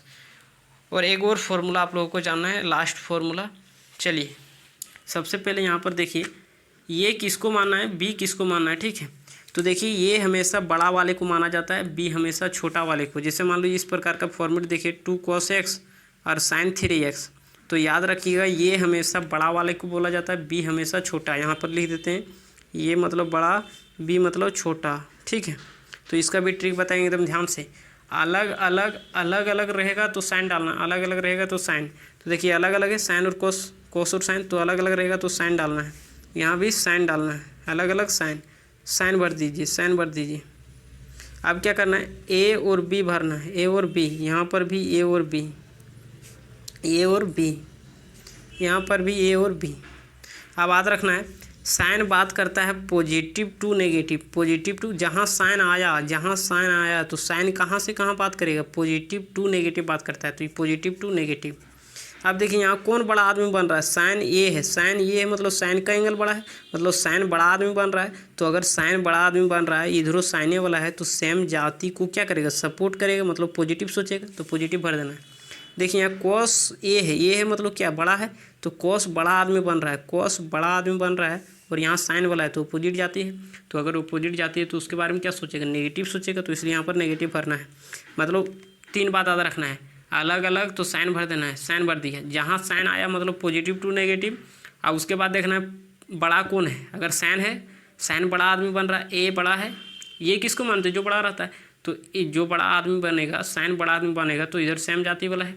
और एक और फार्मूला आप लोगों को जानना है, लास्ट फार्मूला। चलिए सबसे पहले यहाँ पर देखिए ये किसको मानना है, बी किसको मानना है, ठीक है। तो देखिए ये हमेशा बड़ा वाले को माना जाता है, बी हमेशा छोटा वाले को। जैसे मान लो इस प्रकार का फॉर्मेट देखिए 2 cos x और साइन 3x, तो याद रखिएगा ये हमेशा बड़ा वाले को बोला जाता है, बी हमेशा छोटा। यहाँ पर लिख देते हैं ये मतलब बड़ा, बी मतलब छोटा, ठीक है। तो इसका भी ट्रिक बताएंगे एकदम ध्यान से। अलग अलग रहेगा तो साइन डालना, अलग अलग रहेगा तो साइन। तो देखिए अलग अलग है साइन और कोस, कोस और साइन, तो अलग अलग रहेगा तो साइन डालना है, यहाँ भी साइन डालना है, अलग अलग साइन, साइन भर दीजिए, साइन भर दीजिए। अब क्या करना है ए और बी भरना है, ए और बी, यहाँ पर भी ए और बी, ए और बी, यहाँ पर भी ए और बी। अब याद रखना है साइन बात करता है positive to negative, positive to जहाँ साइन आया तो साइन कहाँ से कहाँ बात करेगा, पॉजिटिव टू नेगेटिव बात करता है, तो ये पॉजिटिव टू नेगेटिव। अब देखिए यहाँ कौन बड़ा आदमी बन रहा है, साइन ए है, साइन ये है मतलब साइन का एंगल बड़ा है, मतलब साइन बड़ा आदमी बन रहा है। तो अगर साइन बड़ा आदमी बन रहा है, इधरों साइने वाला है, तो सेम जाति को क्या करेगा सपोर्ट करेगा, मतलब पॉजिटिव सोचेगा, तो पॉजिटिव भर देना है। देखिए यहाँ कोस ए है, ये है मतलब क्या बड़ा है, तो कोस बड़ा आदमी बन रहा है, कोस बड़ा आदमी बन रहा है, और यहाँ साइन वाला है तो अपोजिट जाती है। तो अगर अपोजिट जाती है तो उसके बारे में क्या सोचेगा, नेगेटिव सोचेगा, तो इसलिए यहाँ पर नेगेटिव भरना है। मतलब 3 बात याद रखना है, अलग अलग तो साइन भर देना है, साइन भर दिया, जहाँ साइन आया मतलब पॉजिटिव टू नेगेटिव। और उसके बाद देखना है बड़ा कौन है, अगर साइन है, साइन बड़ा आदमी बन रहा है, ए बड़ा है, ये किसको मानते हैं जो बड़ा रहता है, तो जो बड़ा आदमी बनेगा, साइन बड़ा आदमी बनेगा तो इधर सेम जाति वाला है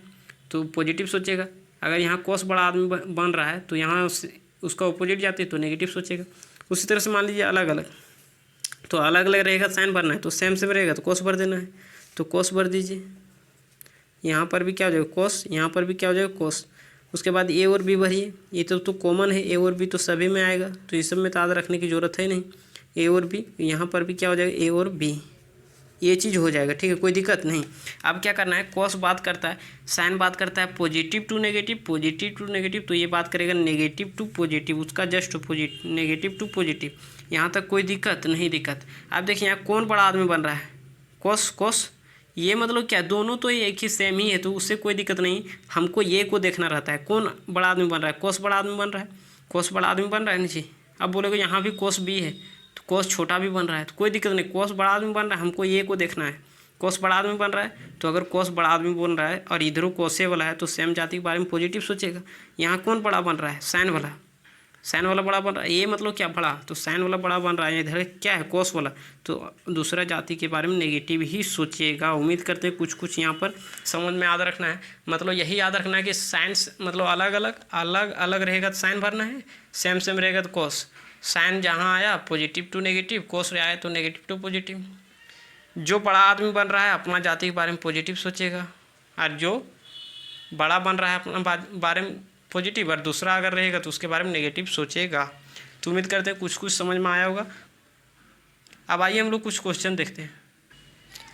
तो पॉजिटिव सोचेगा। अगर यहाँ कोस बड़ा आदमी बन रहा है तो यहाँ उसका अपोजिट जाती है तो नेगेटिव सोचेगा। उसी तरह से मान लीजिए अलग अलग, तो अलग अलग रहेगा साइन भरना है, तो सेम सेम रहेगा तो कोस भर देना है, तो कोस भर दीजिए। यहाँ पर भी क्या हो जाएगा कोस, यहाँ पर भी क्या हो जाएगा कोस। उसके बाद ए और बी भरिए, ये तो कॉमन है, ए और बी तो सभी में आएगा, तो इस सब में तो याद रखने की ज़रूरत है नहीं। ए और बी, यहाँ पर भी क्या हो जाएगा ए और बी, ये चीज़ हो जाएगा, ठीक है, कोई दिक्कत नहीं। अब क्या करना है, कॉस बात करता है, साइन बात करता है positive to negative, positive to negative, तो ये बात करेगा नेगेटिव टू पॉजिटिव, उसका just opposite negative to positive. यहाँ तक कोई दिक्कत नहीं, दिक्कत। अब देखिए यहाँ कौन बड़ा आदमी बन रहा है, कॉस, कॉस, ये मतलब क्या दोनों तो एक ही सेम ही है, तो उससे कोई दिक्कत नहीं। हमको ये को देखना रहता है कौन बड़ा आदमी बन रहा है, कॉस बड़ा आदमी बन रहा है, कॉस बड़ा आदमी बन रहा है नीचे। अब बोलेगा यहाँ भी कॉस बी है तो कॉस छोटा भी बन रहा है, तो कोई दिक्कत नहीं, कॉस बड़ा आदमी बन रहा है, हमको ये को देखना है, कॉस बड़ा आदमी बन रहा है। तो अगर कॉस बड़ा आदमी बन रहा है और इधरों कोसे वाला है तो सेम जाति के बारे में पॉजिटिव सोचेगा। यहाँ कौन बड़ा बन रहा है, साइन वाला, साइन वाला बड़ा बन रहा है, ये मतलब क्या बड़ा, तो साइन वाला बड़ा बन रहा है, इधर क्या है कोस वाला, तो दूसरा जाति के बारे में नेगेटिव ही सोचेगा। उम्मीद करते हैं कुछ यहाँ पर समझ में याद रखना है। मतलब यही याद रखना है कि साइंस मतलब अलग अलग रहेगा तो साइन भरना है, सेम सेम रहेगा तो कोस। साइन जहाँ आया पॉजिटिव टू नेगेटिव, कोस आया तो नेगेटिव टू पॉजिटिव। जो बड़ा आदमी बन रहा है अपना जाति के बारे में पॉजिटिव सोचेगा, और जो बड़ा बन रहा है अपना बारे में पॉजिटिव, और दूसरा अगर रहेगा तो उसके बारे में नेगेटिव सोचेगा। तो उम्मीद करते हैं कुछ समझ में आया होगा। अब आइए हम लोग कुछ क्वेश्चन देखते हैं।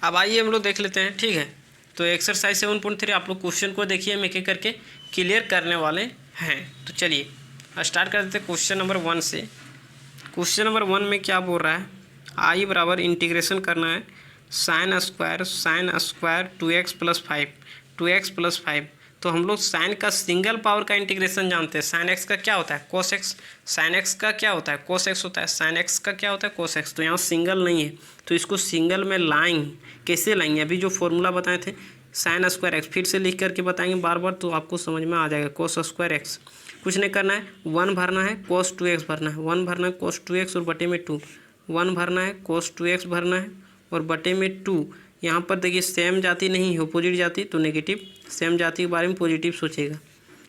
अब आइए हम लोग देख लेते हैं, ठीक है। तो एक्सरसाइज 7.3 आप लोग क्वेश्चन को देखिए, हम एक एक करके क्लियर करने वाले हैं। तो चलिए स्टार्ट कर देते हैं क्वेश्चन नंबर 1 से। क्वेश्चन नंबर 1 में क्या बोल रहा है, आई बराबर इंटीग्रेशन करना है साइन स्क्वायर 2x + 5 2x + 5। तो हम लोग साइन का सिंगल पावर का इंटीग्रेशन जानते हैं। साइन एक्स का क्या होता है, कोस एक्स। साइन एक्स का क्या होता है, कोस एक्स होता है। साइन एक्स का क्या होता है, कोस एक्स। तो यहाँ सिंगल नहीं है, तो इसको सिंगल में लाएंगे। कैसे लाएंगे, अभी जो फॉर्मूला बताए थे साइन स्क्वायर एक्स, फिर से लिख करके बताएंगे बार बार, तो आपको समझ में आ जाएगा। कोस स्क्वायर एक्स कुछ नहीं करना है, 1 भरना है, कोस 2x भरना है, 1 भरना है कोस 2x और बटे में 2, 1 भरना है कोस 2x भरना है और बटे में 2। यहाँ पर देखिए सेम जाति नहीं है, अपोजिट जाति, तो नेगेटिव। सेम जाति के बारे में पॉजिटिव सोचेगा,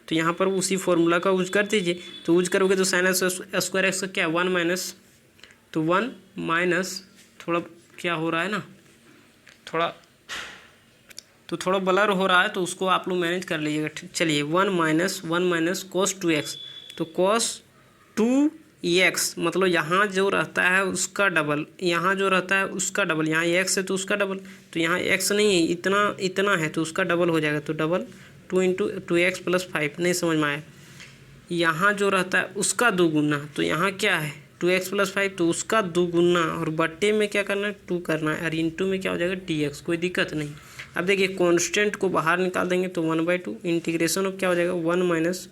तो यहाँ पर उसी फॉर्मूला का यूज कर दीजिए। तो यूज करोगे तो साइन स्क्वायर एक्स का क्या है 1 माइनस, तो 1 माइनस थोड़ा क्या हो रहा है ना, थोड़ा ब्लर हो रहा है, तो उसको आप लोग मैनेज कर लीजिएगा। चलिए 1 माइनस कोस 2x, तो कोस 2x मतलब यहाँ जो रहता है उसका डबल, यहाँ जो रहता है उसका डबल। यहाँ x है तो उसका डबल, तो यहाँ x नहीं है, इतना है तो उसका डबल हो जाएगा। तो डबल 2 × 2x + 5, नहीं समझ में आया। यहाँ जो रहता है उसका दोगुना, तो यहाँ क्या है 2x + 5, तो उसका दोगुना और बट्टे में क्या करना है 2 करना है, और इंटू में क्या हो जाएगा dx। कोई दिक्कत नहीं। अब देखिए कांस्टेंट को बाहर निकाल देंगे तो 1/2 इंटीग्रेशन ऑफ क्या हो जाएगा 1 माइनस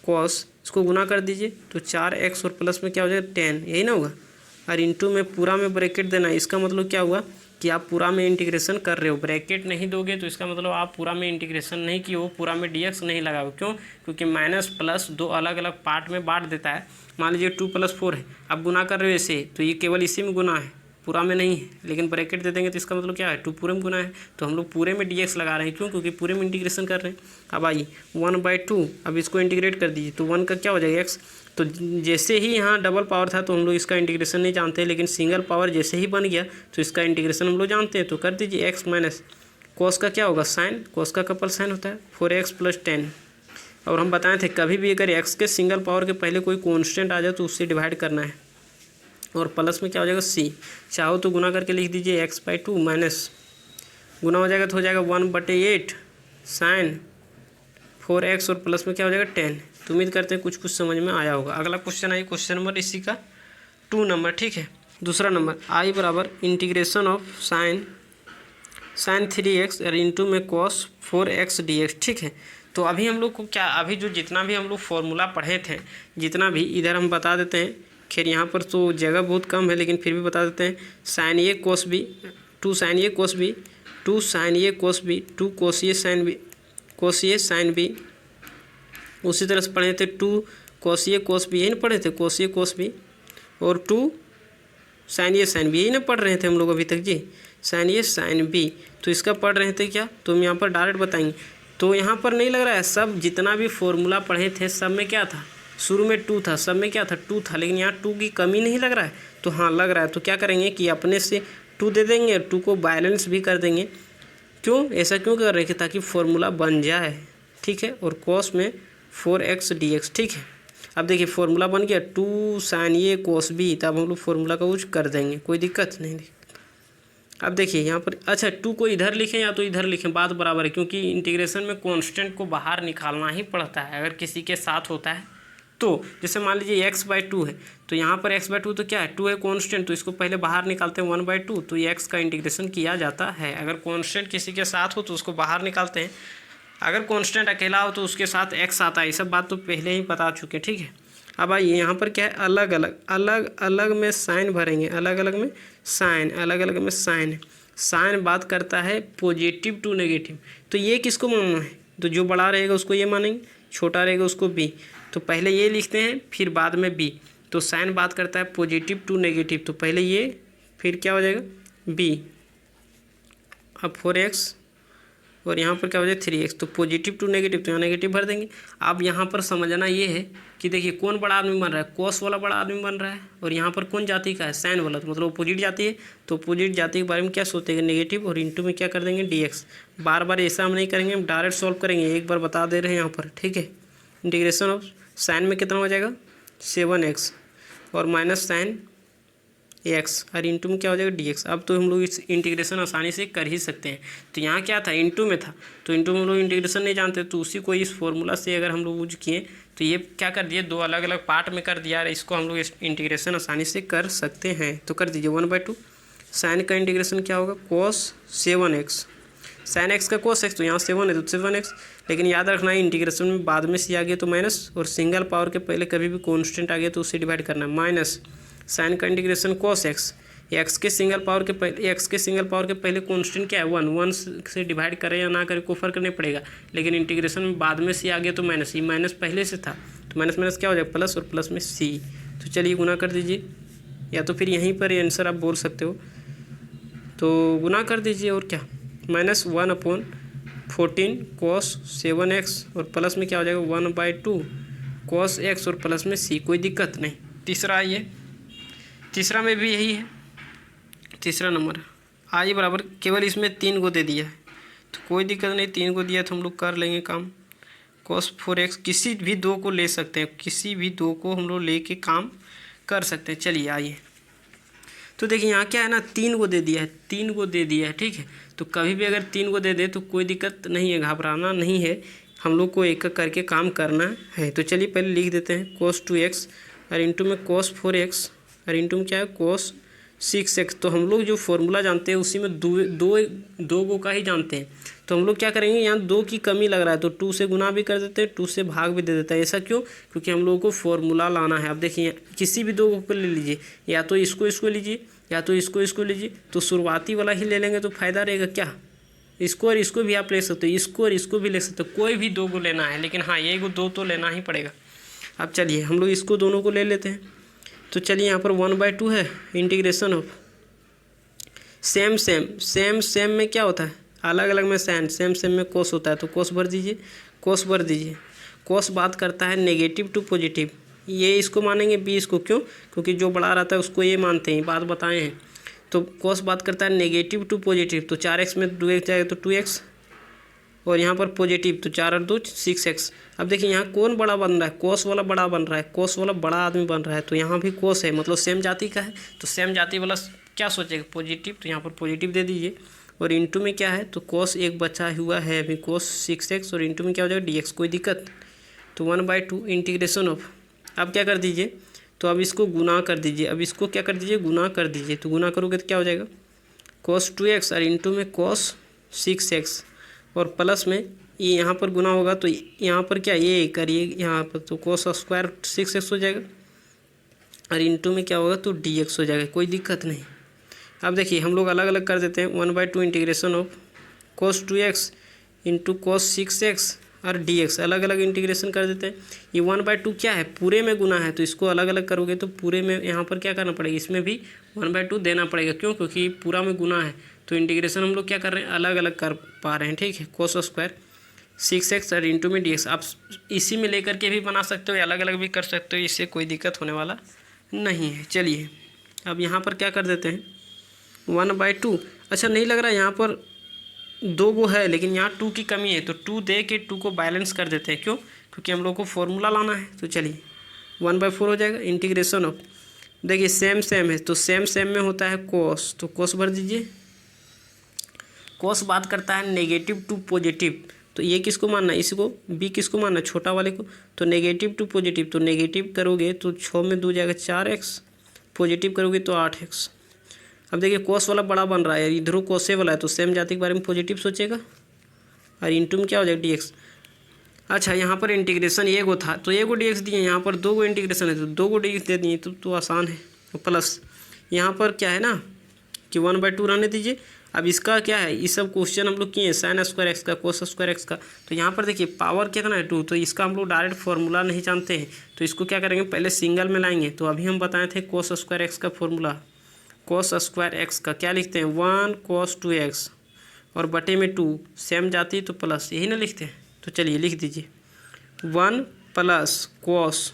कॉस, इसको गुना कर दीजिए तो 4x और प्लस में क्या हो जाएगा 10, यही ना होगा। और इंटू में पूरा में ब्रैकेट देना, इसका मतलब क्या हुआ कि आप पूरा में इंटीग्रेशन कर रहे हो। ब्रैकेट नहीं दोगे तो इसका मतलब आप पूरा में इंटीग्रेशन नहीं किए हो, पूरा में dx नहीं लगाओ। क्यों, क्योंकि माइनस प्लस 2 अलग अलग पार्ट में बांट देता है। मान लीजिए 2 + 4 है, आप गुना कर रहे हो ऐसे, तो ये केवल इसी में गुना है, पूरा में नहीं है। लेकिन ब्रैकेट दे देंगे तो इसका मतलब क्या है 2 पूरे में गुना है, तो हम लोग पूरे में dx लगा रहे हैं। क्यों, क्योंकि पूरे में इंटीग्रेशन कर रहे हैं। अब आइए 1/2, अब इसको इंटीग्रेट कर दीजिए तो 1 का क्या हो जाएगा x। तो जैसे ही यहाँ डबल पावर था तो हम लोग इसका इंटीग्रेशन नहीं जानते, लेकिन सिंगल पावर जैसे ही बन गया तो इसका इंटीग्रेशन हम लोग जानते हैं। तो कर दीजिए x माइनस कोस का क्या होगा साइन, कोस का कपल साइन होता है 4x + 10। और हम बताए थे कभी भी अगर x के सिंगल पावर के पहले कोई कॉन्स्टेंट आ जाए तो उससे डिवाइड करना है, और प्लस में क्या हो जाएगा c। चाहो तो गुना करके लिख दीजिए x/2 माइनस गुना हो जाएगा तो हो जाएगा 1/8 साइन 4x और प्लस में क्या हो जाएगा 10। तो उम्मीद करते हैं कुछ समझ में आया होगा। अगला क्वेश्चन है क्वेश्चन नंबर इसी का 2 नंबर, ठीक है। दूसरा नंबर आई बराबर इंटीग्रेशन ऑफ साइन 3x और इंटू में कॉस 4x dx, ठीक है। तो अभी हम लोग को क्या, अभी जो जितना भी हम लोग फॉर्मूला पढ़े थे, जितना भी इधर हम बता देते हैं। खैर यहाँ पर तो जगह बहुत कम है, लेकिन फिर भी बता देते हैं। साइन ए कोस बी 2 साइन ए कोस बी 2 साइन ए कोस बी 2 कोस ए साइन बी। उसी तरह से पढ़े थे 2 कोस ए कोस बी, यही ना पढ़े थे कोस ए कोस बी, और 2 साइन ए साइन बी, यही ना पढ़ रहे थे हम लोग अभी तक जी, साइन ए साइन बी। तो इसका पढ़ रहे थे क्या, तो हम यहाँ पर डायरेक्ट बताएंगे। तो यहाँ पर नहीं लग रहा है, सब जितना भी फॉर्मूला पढ़े थे सब में क्या था, शुरू में 2 था, सब में क्या था 2 था, लेकिन यहाँ 2 की कमी नहीं लग रहा है। तो हाँ लग रहा है, तो क्या करेंगे कि अपने से 2 दे देंगे, 2 को बैलेंस भी कर देंगे। क्यों, ऐसा क्यों कर रहे थे, ताकि फॉर्मूला बन जाए, ठीक है। और कॉस में 4x dx, ठीक है। अब देखिए फॉर्मूला बन गया 2 साइन ए कोस बी, तब हम लोग फॉर्मूला का यूज कर देंगे, कोई दिक्कत नहीं। अब देखिए यहाँ पर, अच्छा 2 को इधर लिखें या तो इधर लिखें, बात बराबर है, क्योंकि इंटीग्रेशन में कांस्टेंट को बाहर निकालना ही पड़ता है अगर किसी के साथ होता है तो। जैसे मान लीजिए x/2 है, तो यहाँ पर x/2 तो क्या है 2 है कांस्टेंट, तो इसको पहले बाहर निकालते हैं 1/2, तो ये x का इंटीग्रेशन किया जाता है। अगर कांस्टेंट किसी के साथ हो तो उसको बाहर निकालते हैं, अगर कांस्टेंट अकेला हो तो उसके साथ x आता है। ये सब बात तो पहले ही बता चुके, ठीक है। अब आइए यहाँ पर क्या है, अलग अलग में साइन भरेंगे, अलग अलग में साइन। साइन बात करता है पॉजिटिव टू नेगेटिव, तो ये किसको मानना है, तो जो बड़ा रहेगा उसको ये मानेंगे, छोटा रहेगा उसको b। तो पहले ये लिखते हैं फिर बाद में b। तो साइन बात करता है पॉजिटिव टू नेगेटिव, तो पहले ये फिर क्या हो जाएगा b। अब 4x और यहाँ पर क्या हो जाए 3x, तो पॉजिटिव टू नेगेटिव, तो यहाँ नेगेटिव भर देंगे। अब यहाँ पर समझना ये है कि देखिए कौन बड़ा आदमी बन रहा है, कोस वाला बड़ा आदमी बन रहा है, और यहाँ पर कौन जाति का है, साइन वाला, तो मतलब अपोजिट जाति है। तो अपोजिट जाति के बारे में क्या सोचेंगे, नेगेटिव, और इंटू में क्या कर देंगे dx। बार बार ऐसा हम नहीं करेंगे, हम डायरेक्ट सॉल्व करेंगे, एक बार बता दे रहे हैं यहाँ पर, ठीक है। इंटीग्रेशन ऑफ साइन में कितना हो जाएगा 7x और माइनस साइन एक्स और इंटू में क्या हो जाएगा डी एक्स। अब तो हम लोग इस इंटीग्रेशन आसानी से कर ही सकते हैं। तो यहाँ क्या था, इंटू में था, तो इंटू में हम लोग इंटीग्रेशन नहीं जानते, तो उसी को इस फॉर्मूला से अगर हम लोग यूज किए तो ये क्या कर दिए, दो अलग अलग पार्ट में कर दिया और इसको हम लोग इस इंटीग्रेशन आसानी से कर सकते हैं। तो कर दीजिए 1/2 साइन का इंटीग्रेशन क्या होगा, कॉस 7x, साइन एक्स का कोस एक्स, तो यहाँ 7 है तो 7x। लेकिन याद रखना है इंटीग्रेशन में बाद में सी आ गया तो माइनस, और सिंगल पावर के पहले कभी भी कॉन्स्टेंट आ गया तो उससे डिवाइड करना है। माइनस साइन का इंटीग्रेशन कॉस एक्स, एक्स के सिंगल पावर के पहले कॉन्स्टेंट क्या है 1 से डिवाइड करें या ना करें कोई फर्क नहीं पड़ेगा। लेकिन इंटीग्रेशन में बाद में सी आ गया तो माइनस, ये माइनस पहले से था तो माइनस माइनस क्या हो जाएगा प्लस, और प्लस में सी। तो चलिए गुना कर दीजिए, या तो फिर यहीं पर आंसर आप बोल सकते हो, तो गुना कर दीजिए और क्या, -1/14 cos 7x और प्लस में क्या हो जाएगा 1/2 cos x और प्लस में c। कोई दिक्कत नहीं। तीसरा आइए, तीसरा में भी यही है, तीसरा नंबर आई बराबर, केवल इसमें 3 को दे दिया है तो कोई दिक्कत नहीं, 3 को दिया तो हम लोग कर लेंगे काम। cos 4x किसी भी दो को ले सकते हैं, किसी भी दो को हम लोग लेके काम कर सकते हैं। चलिए आइए, तो देखिए यहाँ क्या है ना, 3 को दे दिया है, 3 को दे दिया है, ठीक है। तो कभी भी अगर 3 को दे दे तो कोई दिक्कत नहीं है, घबराना नहीं है, हम लोग को एक एक करके काम करना है। तो चलिए पहले लिख देते हैं cos 2x और इंटू में cos 4x और इंटू में क्या है cos 6x। तो हम लोग जो फॉर्मूला जानते हैं उसी में दो को का ही जानते हैं, तो हम लोग क्या करेंगे, यहाँ 2 की कमी लग रहा है तो 2 से गुना भी कर देते हैं, 2 से भाग भी दे देता है। ऐसा क्यों, क्योंकि हम लोगों को फॉर्मूला लाना है। अब देखिए किसी भी दो को ले लीजिए, या तो इसको लीजिए या तो इसको लीजिए, तो शुरुआती वाला ही ले लेंगे तो फ़ायदा रहेगा क्या, इसको और इसको भी आप ले सकते हो, इसको और इसको भी ले सकते हो, कोई भी दो को लेना है, लेकिन हाँ ये दो तो लेना ही पड़ेगा। अब चलिए हम लोग इसको दोनों को ले लेते हैं। तो चलिए यहाँ पर 1/2 है इंटीग्रेशन ऑफ सेम में क्या होता है, अलग अलग में साइन, सेम में कोस होता है, तो कोस भर दीजिए, कोस बात करता है नेगेटिव टू पॉजिटिव, ये इसको मानेंगे बी इसको, क्यों, क्योंकि जो बड़ा रहता है उसको ये मानते हैं, बात बताए हैं। तो कोस बात करता है नेगेटिव टू पॉजिटिव, तो 4x में 2x जाएगा तो 2x, और यहाँ पर पॉजिटिव तो 4 और 2 6x। अब देखिए यहाँ कौन बड़ा बन रहा है, कोस वाला बड़ा बन रहा है, कोस वाला बड़ा आदमी बन रहा है, तो यहाँ भी कोस है, मतलब सेम जाति का है, तो सेम जाति वाला क्या सोचेगा पॉजिटिव, तो यहाँ पर पॉजिटिव दे दीजिए। और इंटू में क्या है, तो कोस एक बचा हुआ है अभी कोस 6x, और इंटू में क्या हो जाएगा dx, कोई दिक्कत। तो 1/2 इंटीग्रेशन ऑफ, अब क्या कर दीजिए, तो अब इसको गुना कर दीजिए, अब इसको क्या कर दीजिए गुना कर दीजिए, तो गुना करोगे तो क्या हो जाएगा cos 2x और इंटू में cos 6x और प्लस में ये यहाँ पर गुना होगा तो यहाँ पर क्या ये करिए यहाँ पर, तो cos स्क्वायर 6x हो जाएगा और इंटू में क्या होगा तो dx हो जाएगा, कोई दिक्कत नहीं। अब देखिए हम लोग अलग अलग कर देते हैं, 1/2 integration of cos 2x into cos 6x और dx अलग अलग इंटीग्रेशन कर देते हैं। ये 1/2 क्या है, पूरे में गुना है, तो इसको अलग अलग करोगे तो पूरे में यहाँ पर क्या करना पड़ेगा, इसमें भी 1/2 देना पड़ेगा, क्यों, क्योंकि पूरा में गुना है, तो इंटीग्रेशन हम लोग क्या कर रहे हैं अलग अलग कर पा रहे हैं, ठीक है। cos स्क्वायर 6x और इंटू में dx, आप इसी में लेकर के भी बना सकते हो या अलग अलग भी कर सकते हो, इससे कोई दिक्कत होने वाला नहीं है। चलिए अब यहाँ पर क्या कर देते हैं 1/2, अच्छा नहीं लग रहा है यहाँ पर 2 को है, लेकिन यहाँ 2 की कमी है, तो 2 दे के 2 को बैलेंस कर देते हैं, क्यों, क्योंकि हम लोग को फॉर्मूला लाना है। तो चलिए 1/4 हो जाएगा इंटीग्रेशन ऑफ, देखिए सेम है तो सेम में होता है कोस, तो कोस भर दीजिए। कोस बात करता है नेगेटिव टू पॉजिटिव, तो ये किसको मानना है, इसको बी किसको मानना है, छोटा वाले को, तो नेगेटिव टू पॉजिटिव, तो नेगेटिव करोगे तो 6 में 2 जाएगा 4x, पॉजिटिव करोगे तो 8x। अब देखिए कोस वाला बड़ा बन रहा है, इधरों कोसे वाला है, तो सेम जाति के बारे में पॉजिटिव सोचेगा और इंटू में क्या हो जाएगा dx। अच्छा यहाँ पर इंटीग्रेशन ये को था तो ये को dx दिए, यहाँ पर 2 को इंटीग्रेशन है तो 2 को dx दे दिए, तो आसान है। तो प्लस यहाँ पर क्या है ना कि 1/2 रहने दीजिए। अब इसका क्या है, ये सब क्वेश्चन हम लोग किए हैं साइन स्क्वायर एक्स का, कोस स्क्वायर एक्स का, तो यहाँ पर देखिए पावर कितना है 2, तो इसका हम लोग डायरेक्ट फॉर्मूला नहीं जानते हैं, तो इसको क्या करेंगे पहले सिंगल में लाएंगे। तो अभी हम बताए थे कोस स्क्वायर एक्स का फॉर्मूला, कोस स्क्वायर एक्स का क्या लिखते हैं 1 cos 2x और बटे में 2 सेम जाती है तो प्लस, यही ना लिखते हैं। तो चलिए लिख दीजिए 1 प्लस कोस,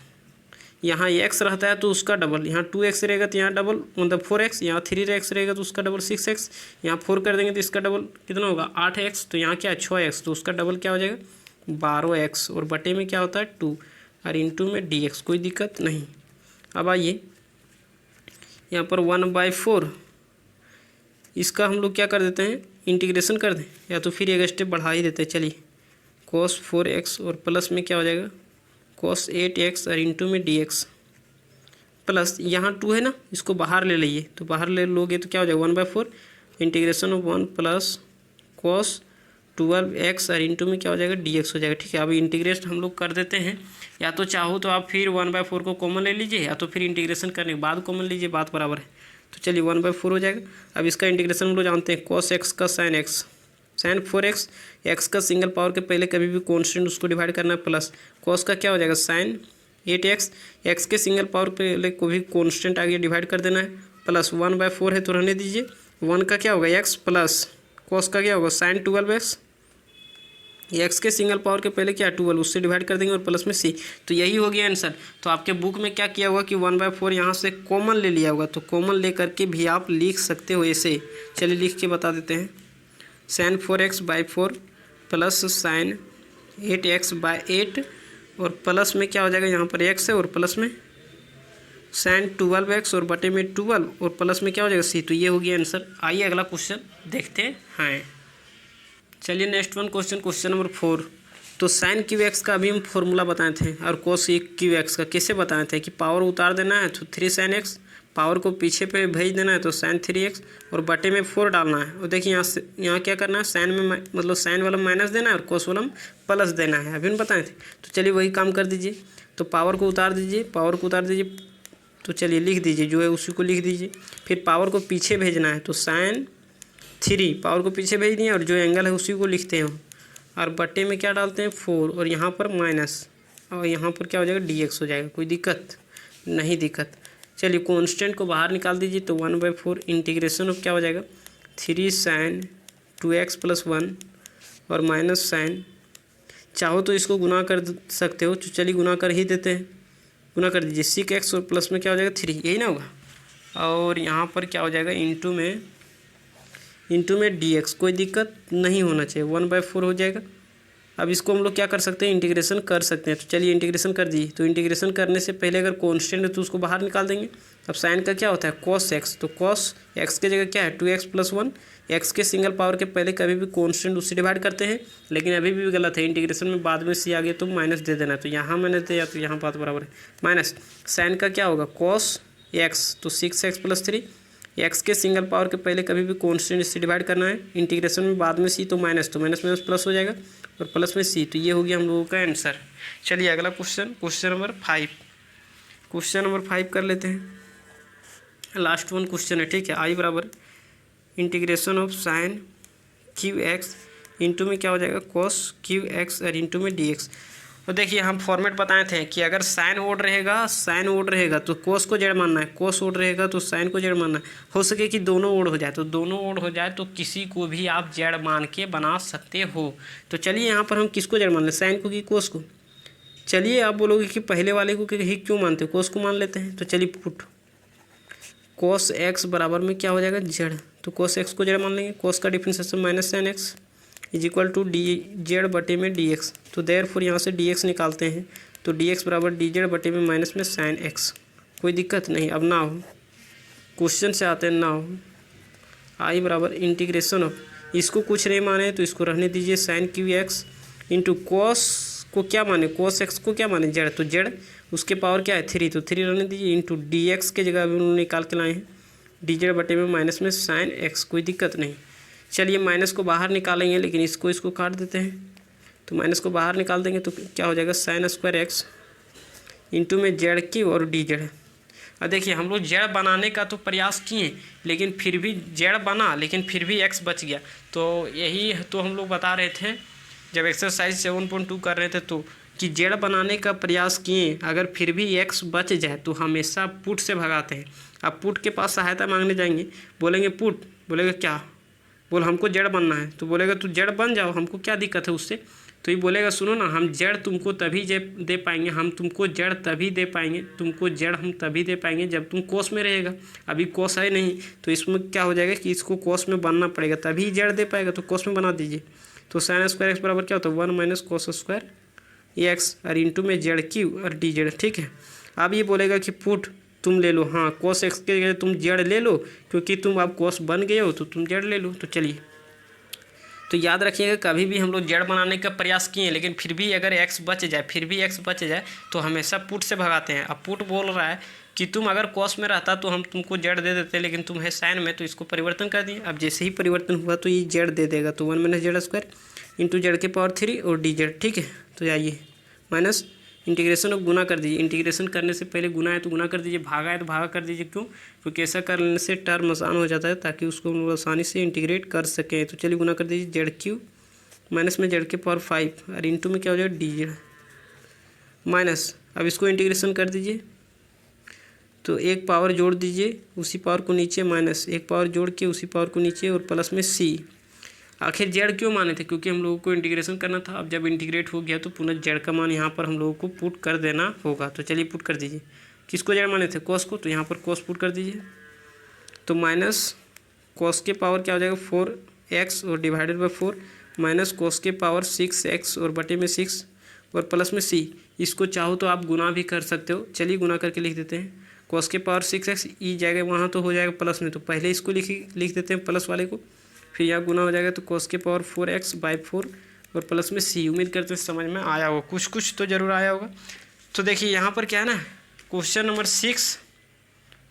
यहाँ x रहता है तो उसका डबल, यहाँ 2x रहेगा तो यहाँ डबल मतलब 4x, यहाँ 3x रहेगा तो उसका डबल 6x, यहाँ 4 कर देंगे तो इसका डबल कितना होगा 8x, तो यहाँ क्या है 6x, तो उसका डबल क्या हो जाएगा 12x और बटे में क्या होता है 2 और इंटू में dx, कोई दिक्कत नहीं। अब आइए यहाँ पर 1/4, इसका हम लोग क्या कर देते हैं, इंटीग्रेशन कर दें, या तो फिर एक स्टेप बढ़ा ही देते हैं। चलिए cos 4x और प्लस में क्या हो जाएगा cos 8x और इंटू में dx प्लस यहाँ 2 है ना, इसको बाहर ले लीजिए, तो बाहर ले लोगे तो क्या हो जाएगा 1/4 integration of 1 plus cos 12x और इंटू में क्या हो जाएगा dx हो जाएगा। ठीक है, अभी इंटीग्रेट हम लोग कर देते हैं, या तो चाहो तो आप फिर 1/4 को कॉमन ले लीजिए, या तो फिर इंटीग्रेशन करने के बाद कॉमन लीजिए, बात बराबर है। तो चलिए 1/4 हो जाएगा। अब इसका इंटीग्रेशन हम लोग जानते हैं cos x का sin x, sin 4x, x का सिंगल पावर के पहले कभी भी कॉन्स्टेंट उसको डिवाइड करना है, प्लस cos का क्या हो जाएगा sin 8x, x के सिंगल पावर के पहले को भी कॉन्स्टेंट आगे डिवाइड कर देना है, प्लस 1/4 है तो रहने दीजिए, 1 का क्या होगा x प्लस cos का क्या होगा sin 12x, एक्स के सिंगल पावर के पहले क्या 12 उससे डिवाइड कर देंगे और प्लस में सी, तो यही हो गया आंसर। तो आपके बुक में क्या किया होगा कि 1/4 यहाँ से कॉमन ले लिया होगा, तो कॉमन ले करके भी आप लिख सकते हो ऐसे। चलिए लिख के बता देते हैं, sin 4x/4 plus sin 8x/8 और प्लस में क्या हो जाएगा, यहाँ पर x है और प्लस में sin 12x और बटे में 12 और प्लस में क्या हो जाएगा सी, तो ये हो गया आंसर। आइए अगला क्वेश्चन देखते हैं। चलिए नेक्स्ट वन क्वेश्चन नंबर 4। तो sin क्यू एक्स का अभी हम फॉर्मूला बताए थे और cos क्यू एक्स का कैसे बताए थे कि पावर उतार देना है तो 3 sin x, पावर को पीछे पे भेज देना है तो sin 3x और बटे में 4 डालना है। और देखिए यहाँ क्या करना है, साइन में मतलब साइन वाला माइनस देना है और cos वाला प्लस देना है, अभी हम बताए थे। तो चलिए वही काम कर दीजिए, तो पावर को उतार दीजिए, तो चलिए लिख दीजिए, जो है उसी को लिख दीजिए, फिर पावर को पीछे भेजना है तो sin 3 पावर को पीछे भेज दिए और जो एंगल है उसी को लिखते हैं और बटे में क्या डालते हैं 4 और यहाँ पर माइनस और यहाँ पर क्या हो जाएगा dx हो जाएगा। कोई दिक्कत नहीं, दिक्कत। चलिए कांस्टेंट को बाहर निकाल दीजिए, तो 1/4 इंटीग्रेशन ऑफ क्या हो जाएगा 3 sin 2x + 1 और माइनस साइन, चाहो तो इसको गुना कर सकते हो, तो चलिए गुना कर ही देते हैं, गुना कर दीजिए 6x और प्लस में क्या हो जाएगा 3, यही ना होगा। और यहाँ पर क्या हो जाएगा इंटू में dx, कोई दिक्कत नहीं होना चाहिए, 1/4 हो जाएगा। अब इसको हम लोग क्या कर सकते हैं, इंटीग्रेशन कर सकते हैं। तो चलिए इंटीग्रेशन कर दीजिए, तो इंटीग्रेशन करने से पहले अगर कांस्टेंट है तो उसको बाहर निकाल देंगे। अब साइन का क्या होता है cos x, तो cos x की जगह क्या है 2x + 1, x के सिंगल पावर के पहले कभी भी कांस्टेंट उससे डिवाइड करते हैं, लेकिन अभी भी गलत है, इंटीग्रेशन में बाद में सी आ गया तो माइनस दे देना, तो यहाँ माइनस दे या तो यहाँ बात बराबर है माइनस। साइन का क्या होगा cos x, तो 6x + 3, एक्स के सिंगल पावर के पहले कभी भी कांस्टेंट इससे डिवाइड करना है, इंटीग्रेशन में बाद में सी तो माइनस प्लस हो जाएगा और प्लस में सी, तो ये हो गया हम लोगों का आंसर। चलिए अगला क्वेश्चन नंबर 5 कर लेते हैं, लास्ट वन क्वेश्चन है, ठीक है। आई बराबर integration of sign cube x into में क्या हो जाएगा cos क्यू एक्स और इंटू में dx। तो देखिए हम फॉर्मेट बताए थे कि अगर साइन ओड रहेगा तो कोस को जेड मानना है, कोस ओड रहेगा तो साइन को जेड मानना है। हो सके कि दोनों ओड हो जाए, तो दोनों ओड हो जाए तो किसी को भी आप जेड मान के बना सकते हो। तो चलिए यहाँ पर हम किसको जेड मान लें, साइन को कि कोस को। चलिए आप बोलोगे कि पहले वाले को ही क्यों मानते हो, कोस को मान लेते हैं। तो चलिए पुट cos x बराबर में क्या हो जाएगा जेड, तो cos x को जेड मान लेंगे, cos का differentiation minus sine x equal to d z बटे में dx। तो देयरफॉर यहाँ से dx निकालते हैं, तो dx बराबर डी जेड बटे में माइनस में साइन x। कोई दिक्कत नहीं, अब ना हो, क्वेश्चन से आते हैं ना हो। आई बराबर इंटीग्रेशन ऑफ, इसको कुछ नहीं माने तो इसको रहने दीजिए, sine cube x into cos को क्या माने, cos x को क्या माने जेड, तो जेड उसके पावर क्या है 3, तो 3 रहने दीजिए, इंटू dx के जगह अभी उन्होंने निकाल के लाए हैं डी जेड बटे में माइनस में साइन x। कोई दिक्कत नहीं। चलिए माइनस को बाहर निकालेंगे, लेकिन इसको काट देते हैं, तो माइनस को बाहर निकाल देंगे तो क्या हो जाएगा sin² x इंटू में जेड की और डी जेड। अब देखिए हम लोग जेड बनाने का तो प्रयास किए, लेकिन फिर भी जेड बना, लेकिन फिर भी एक्स बच गया। तो यही तो हम लोग बता रहे थे जब एक्सरसाइज 7.2 कर रहे थे, तो कि जेड बनाने का प्रयास किए, अगर फिर भी एक्स बच जाए तो हमेशा पुट से भगाते हैं। अब पुट के पास सहायता मांगने जाएंगे, बोलेंगे पुट, बोलेगा क्या, बोल हमको जेड बनना है, तो बोलेगा तू जेड बन जाओ, हमको क्या दिक्कत है उससे। तो ये बोलेगा सुनो ना, हम जेड तुमको तभी दे पाएंगे, हम तुमको जेड तभी दे पाएंगे, तुमको जेड हम तभी दे पाएंगे जब तुम कोस में रहेगा। अभी कोस है नहीं, तो इसमें क्या हो जाएगा कि इसको कोस में बनना पड़ेगा तभी जेड दे पाएगा, तो कोस में बना दीजिए। तो sin² x बराबर क्या होता है 1 माइनस cos² x और इंटू में जेड क्यू और डी जेड, ठीक है। अब ये बोलेगा कि पुट तुम ले लो, हाँ cos x के जगह तुम z ले लो, क्योंकि तुम अब cos बन गए हो तो तुम z ले लो। तो चलिए, तो याद रखिएगा कभी भी हम लोग जेड बनाने का प्रयास किए लेकिन फिर भी अगर एक्स बच जाए तो हमेशा पुट से भगाते हैं। अब पुट बोल रहा है कि तुम अगर कॉस में रहता तो हम तुमको जेड दे देते, लेकिन तुम है साइन में, तो इसको परिवर्तन कर दिए। अब जैसे ही परिवर्तन हुआ तो ये जेड दे देगा, तो 1 - z² इंटू जेड के पावर 3 और डी जेड, ठीक है। तो आइए माइनस इंटीग्रेशन ऑफ गुना कर दीजिए। इंटीग्रेशन करने से पहले गुना है तो गुना कर दीजिए, भागा है तो भागा कर दीजिए। क्यों? क्योंकि ऐसा करने से टर्म आसान हो जाता है, ताकि उसको हम लोग आसानी से इंटीग्रेट कर सकें। तो चलिए गुना कर दीजिए, z³ माइनस में जेड के पावर 5 और इंटू में क्या हो जाएगा डी जेड माइनस। अब इसको इंटीग्रेशन कर दीजिए, तो एक पावर जोड़ दीजिए उसी पावर को नीचे, माइनस एक पावर जोड़ के उसी पावर को नीचे और प्लस में c। आखिर जेड क्यों माने थे? क्योंकि हम लोगों को इंटीग्रेशन करना था। अब जब इंटीग्रेट हो गया तो पुनः जेड का मान यहाँ पर हम लोगों को पुट कर देना होगा। तो चलिए पुट कर दीजिए, किसको जेड माने थे? कॉस को, तो यहाँ पर कॉस पुट कर दीजिए। तो माइनस कॉस के पावर क्या हो जाएगा 4x और डिवाइडेड बाई 4 माइनस कॉस के पावर 6x और बटे में 6 और प्लस में c। इसको चाहो तो आप गुना भी कर सकते हो। चलिए गुना करके लिख देते हैं। कॉस के पावर 6x ई जाएगा वहाँ तो हो जाएगा प्लस में, तो पहले इसको लिख देते हैं प्लस वाले को, फिर यहाँ गुना हो जाएगा तो कॉस के पावर 4x/4 और प्लस में c। उम्मीद करते हैं समझ में आया होगा, कुछ तो ज़रूर आया होगा। तो देखिए यहाँ पर क्या है ना, क्वेश्चन नंबर 6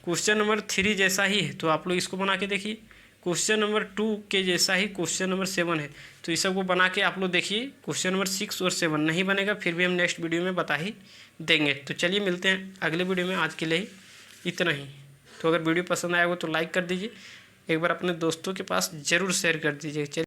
क्वेश्चन नंबर 3 जैसा ही है, तो आप लोग इसको बना के देखिए। क्वेश्चन नंबर 2 के जैसा ही क्वेश्चन नंबर 7 है, तो इस सबको बना के आप लोग देखिए। क्वेश्चन नंबर 6 और 7 नहीं बनेगा फिर भी हम नेक्स्ट वीडियो में बता ही देंगे। तो चलिए मिलते हैं अगले वीडियो में, आज के लिए इतना ही। तो अगर वीडियो पसंद आया हो तो लाइक कर दीजिए, एक बार अपने दोस्तों के पास ज़रूर शेयर कर दीजिए।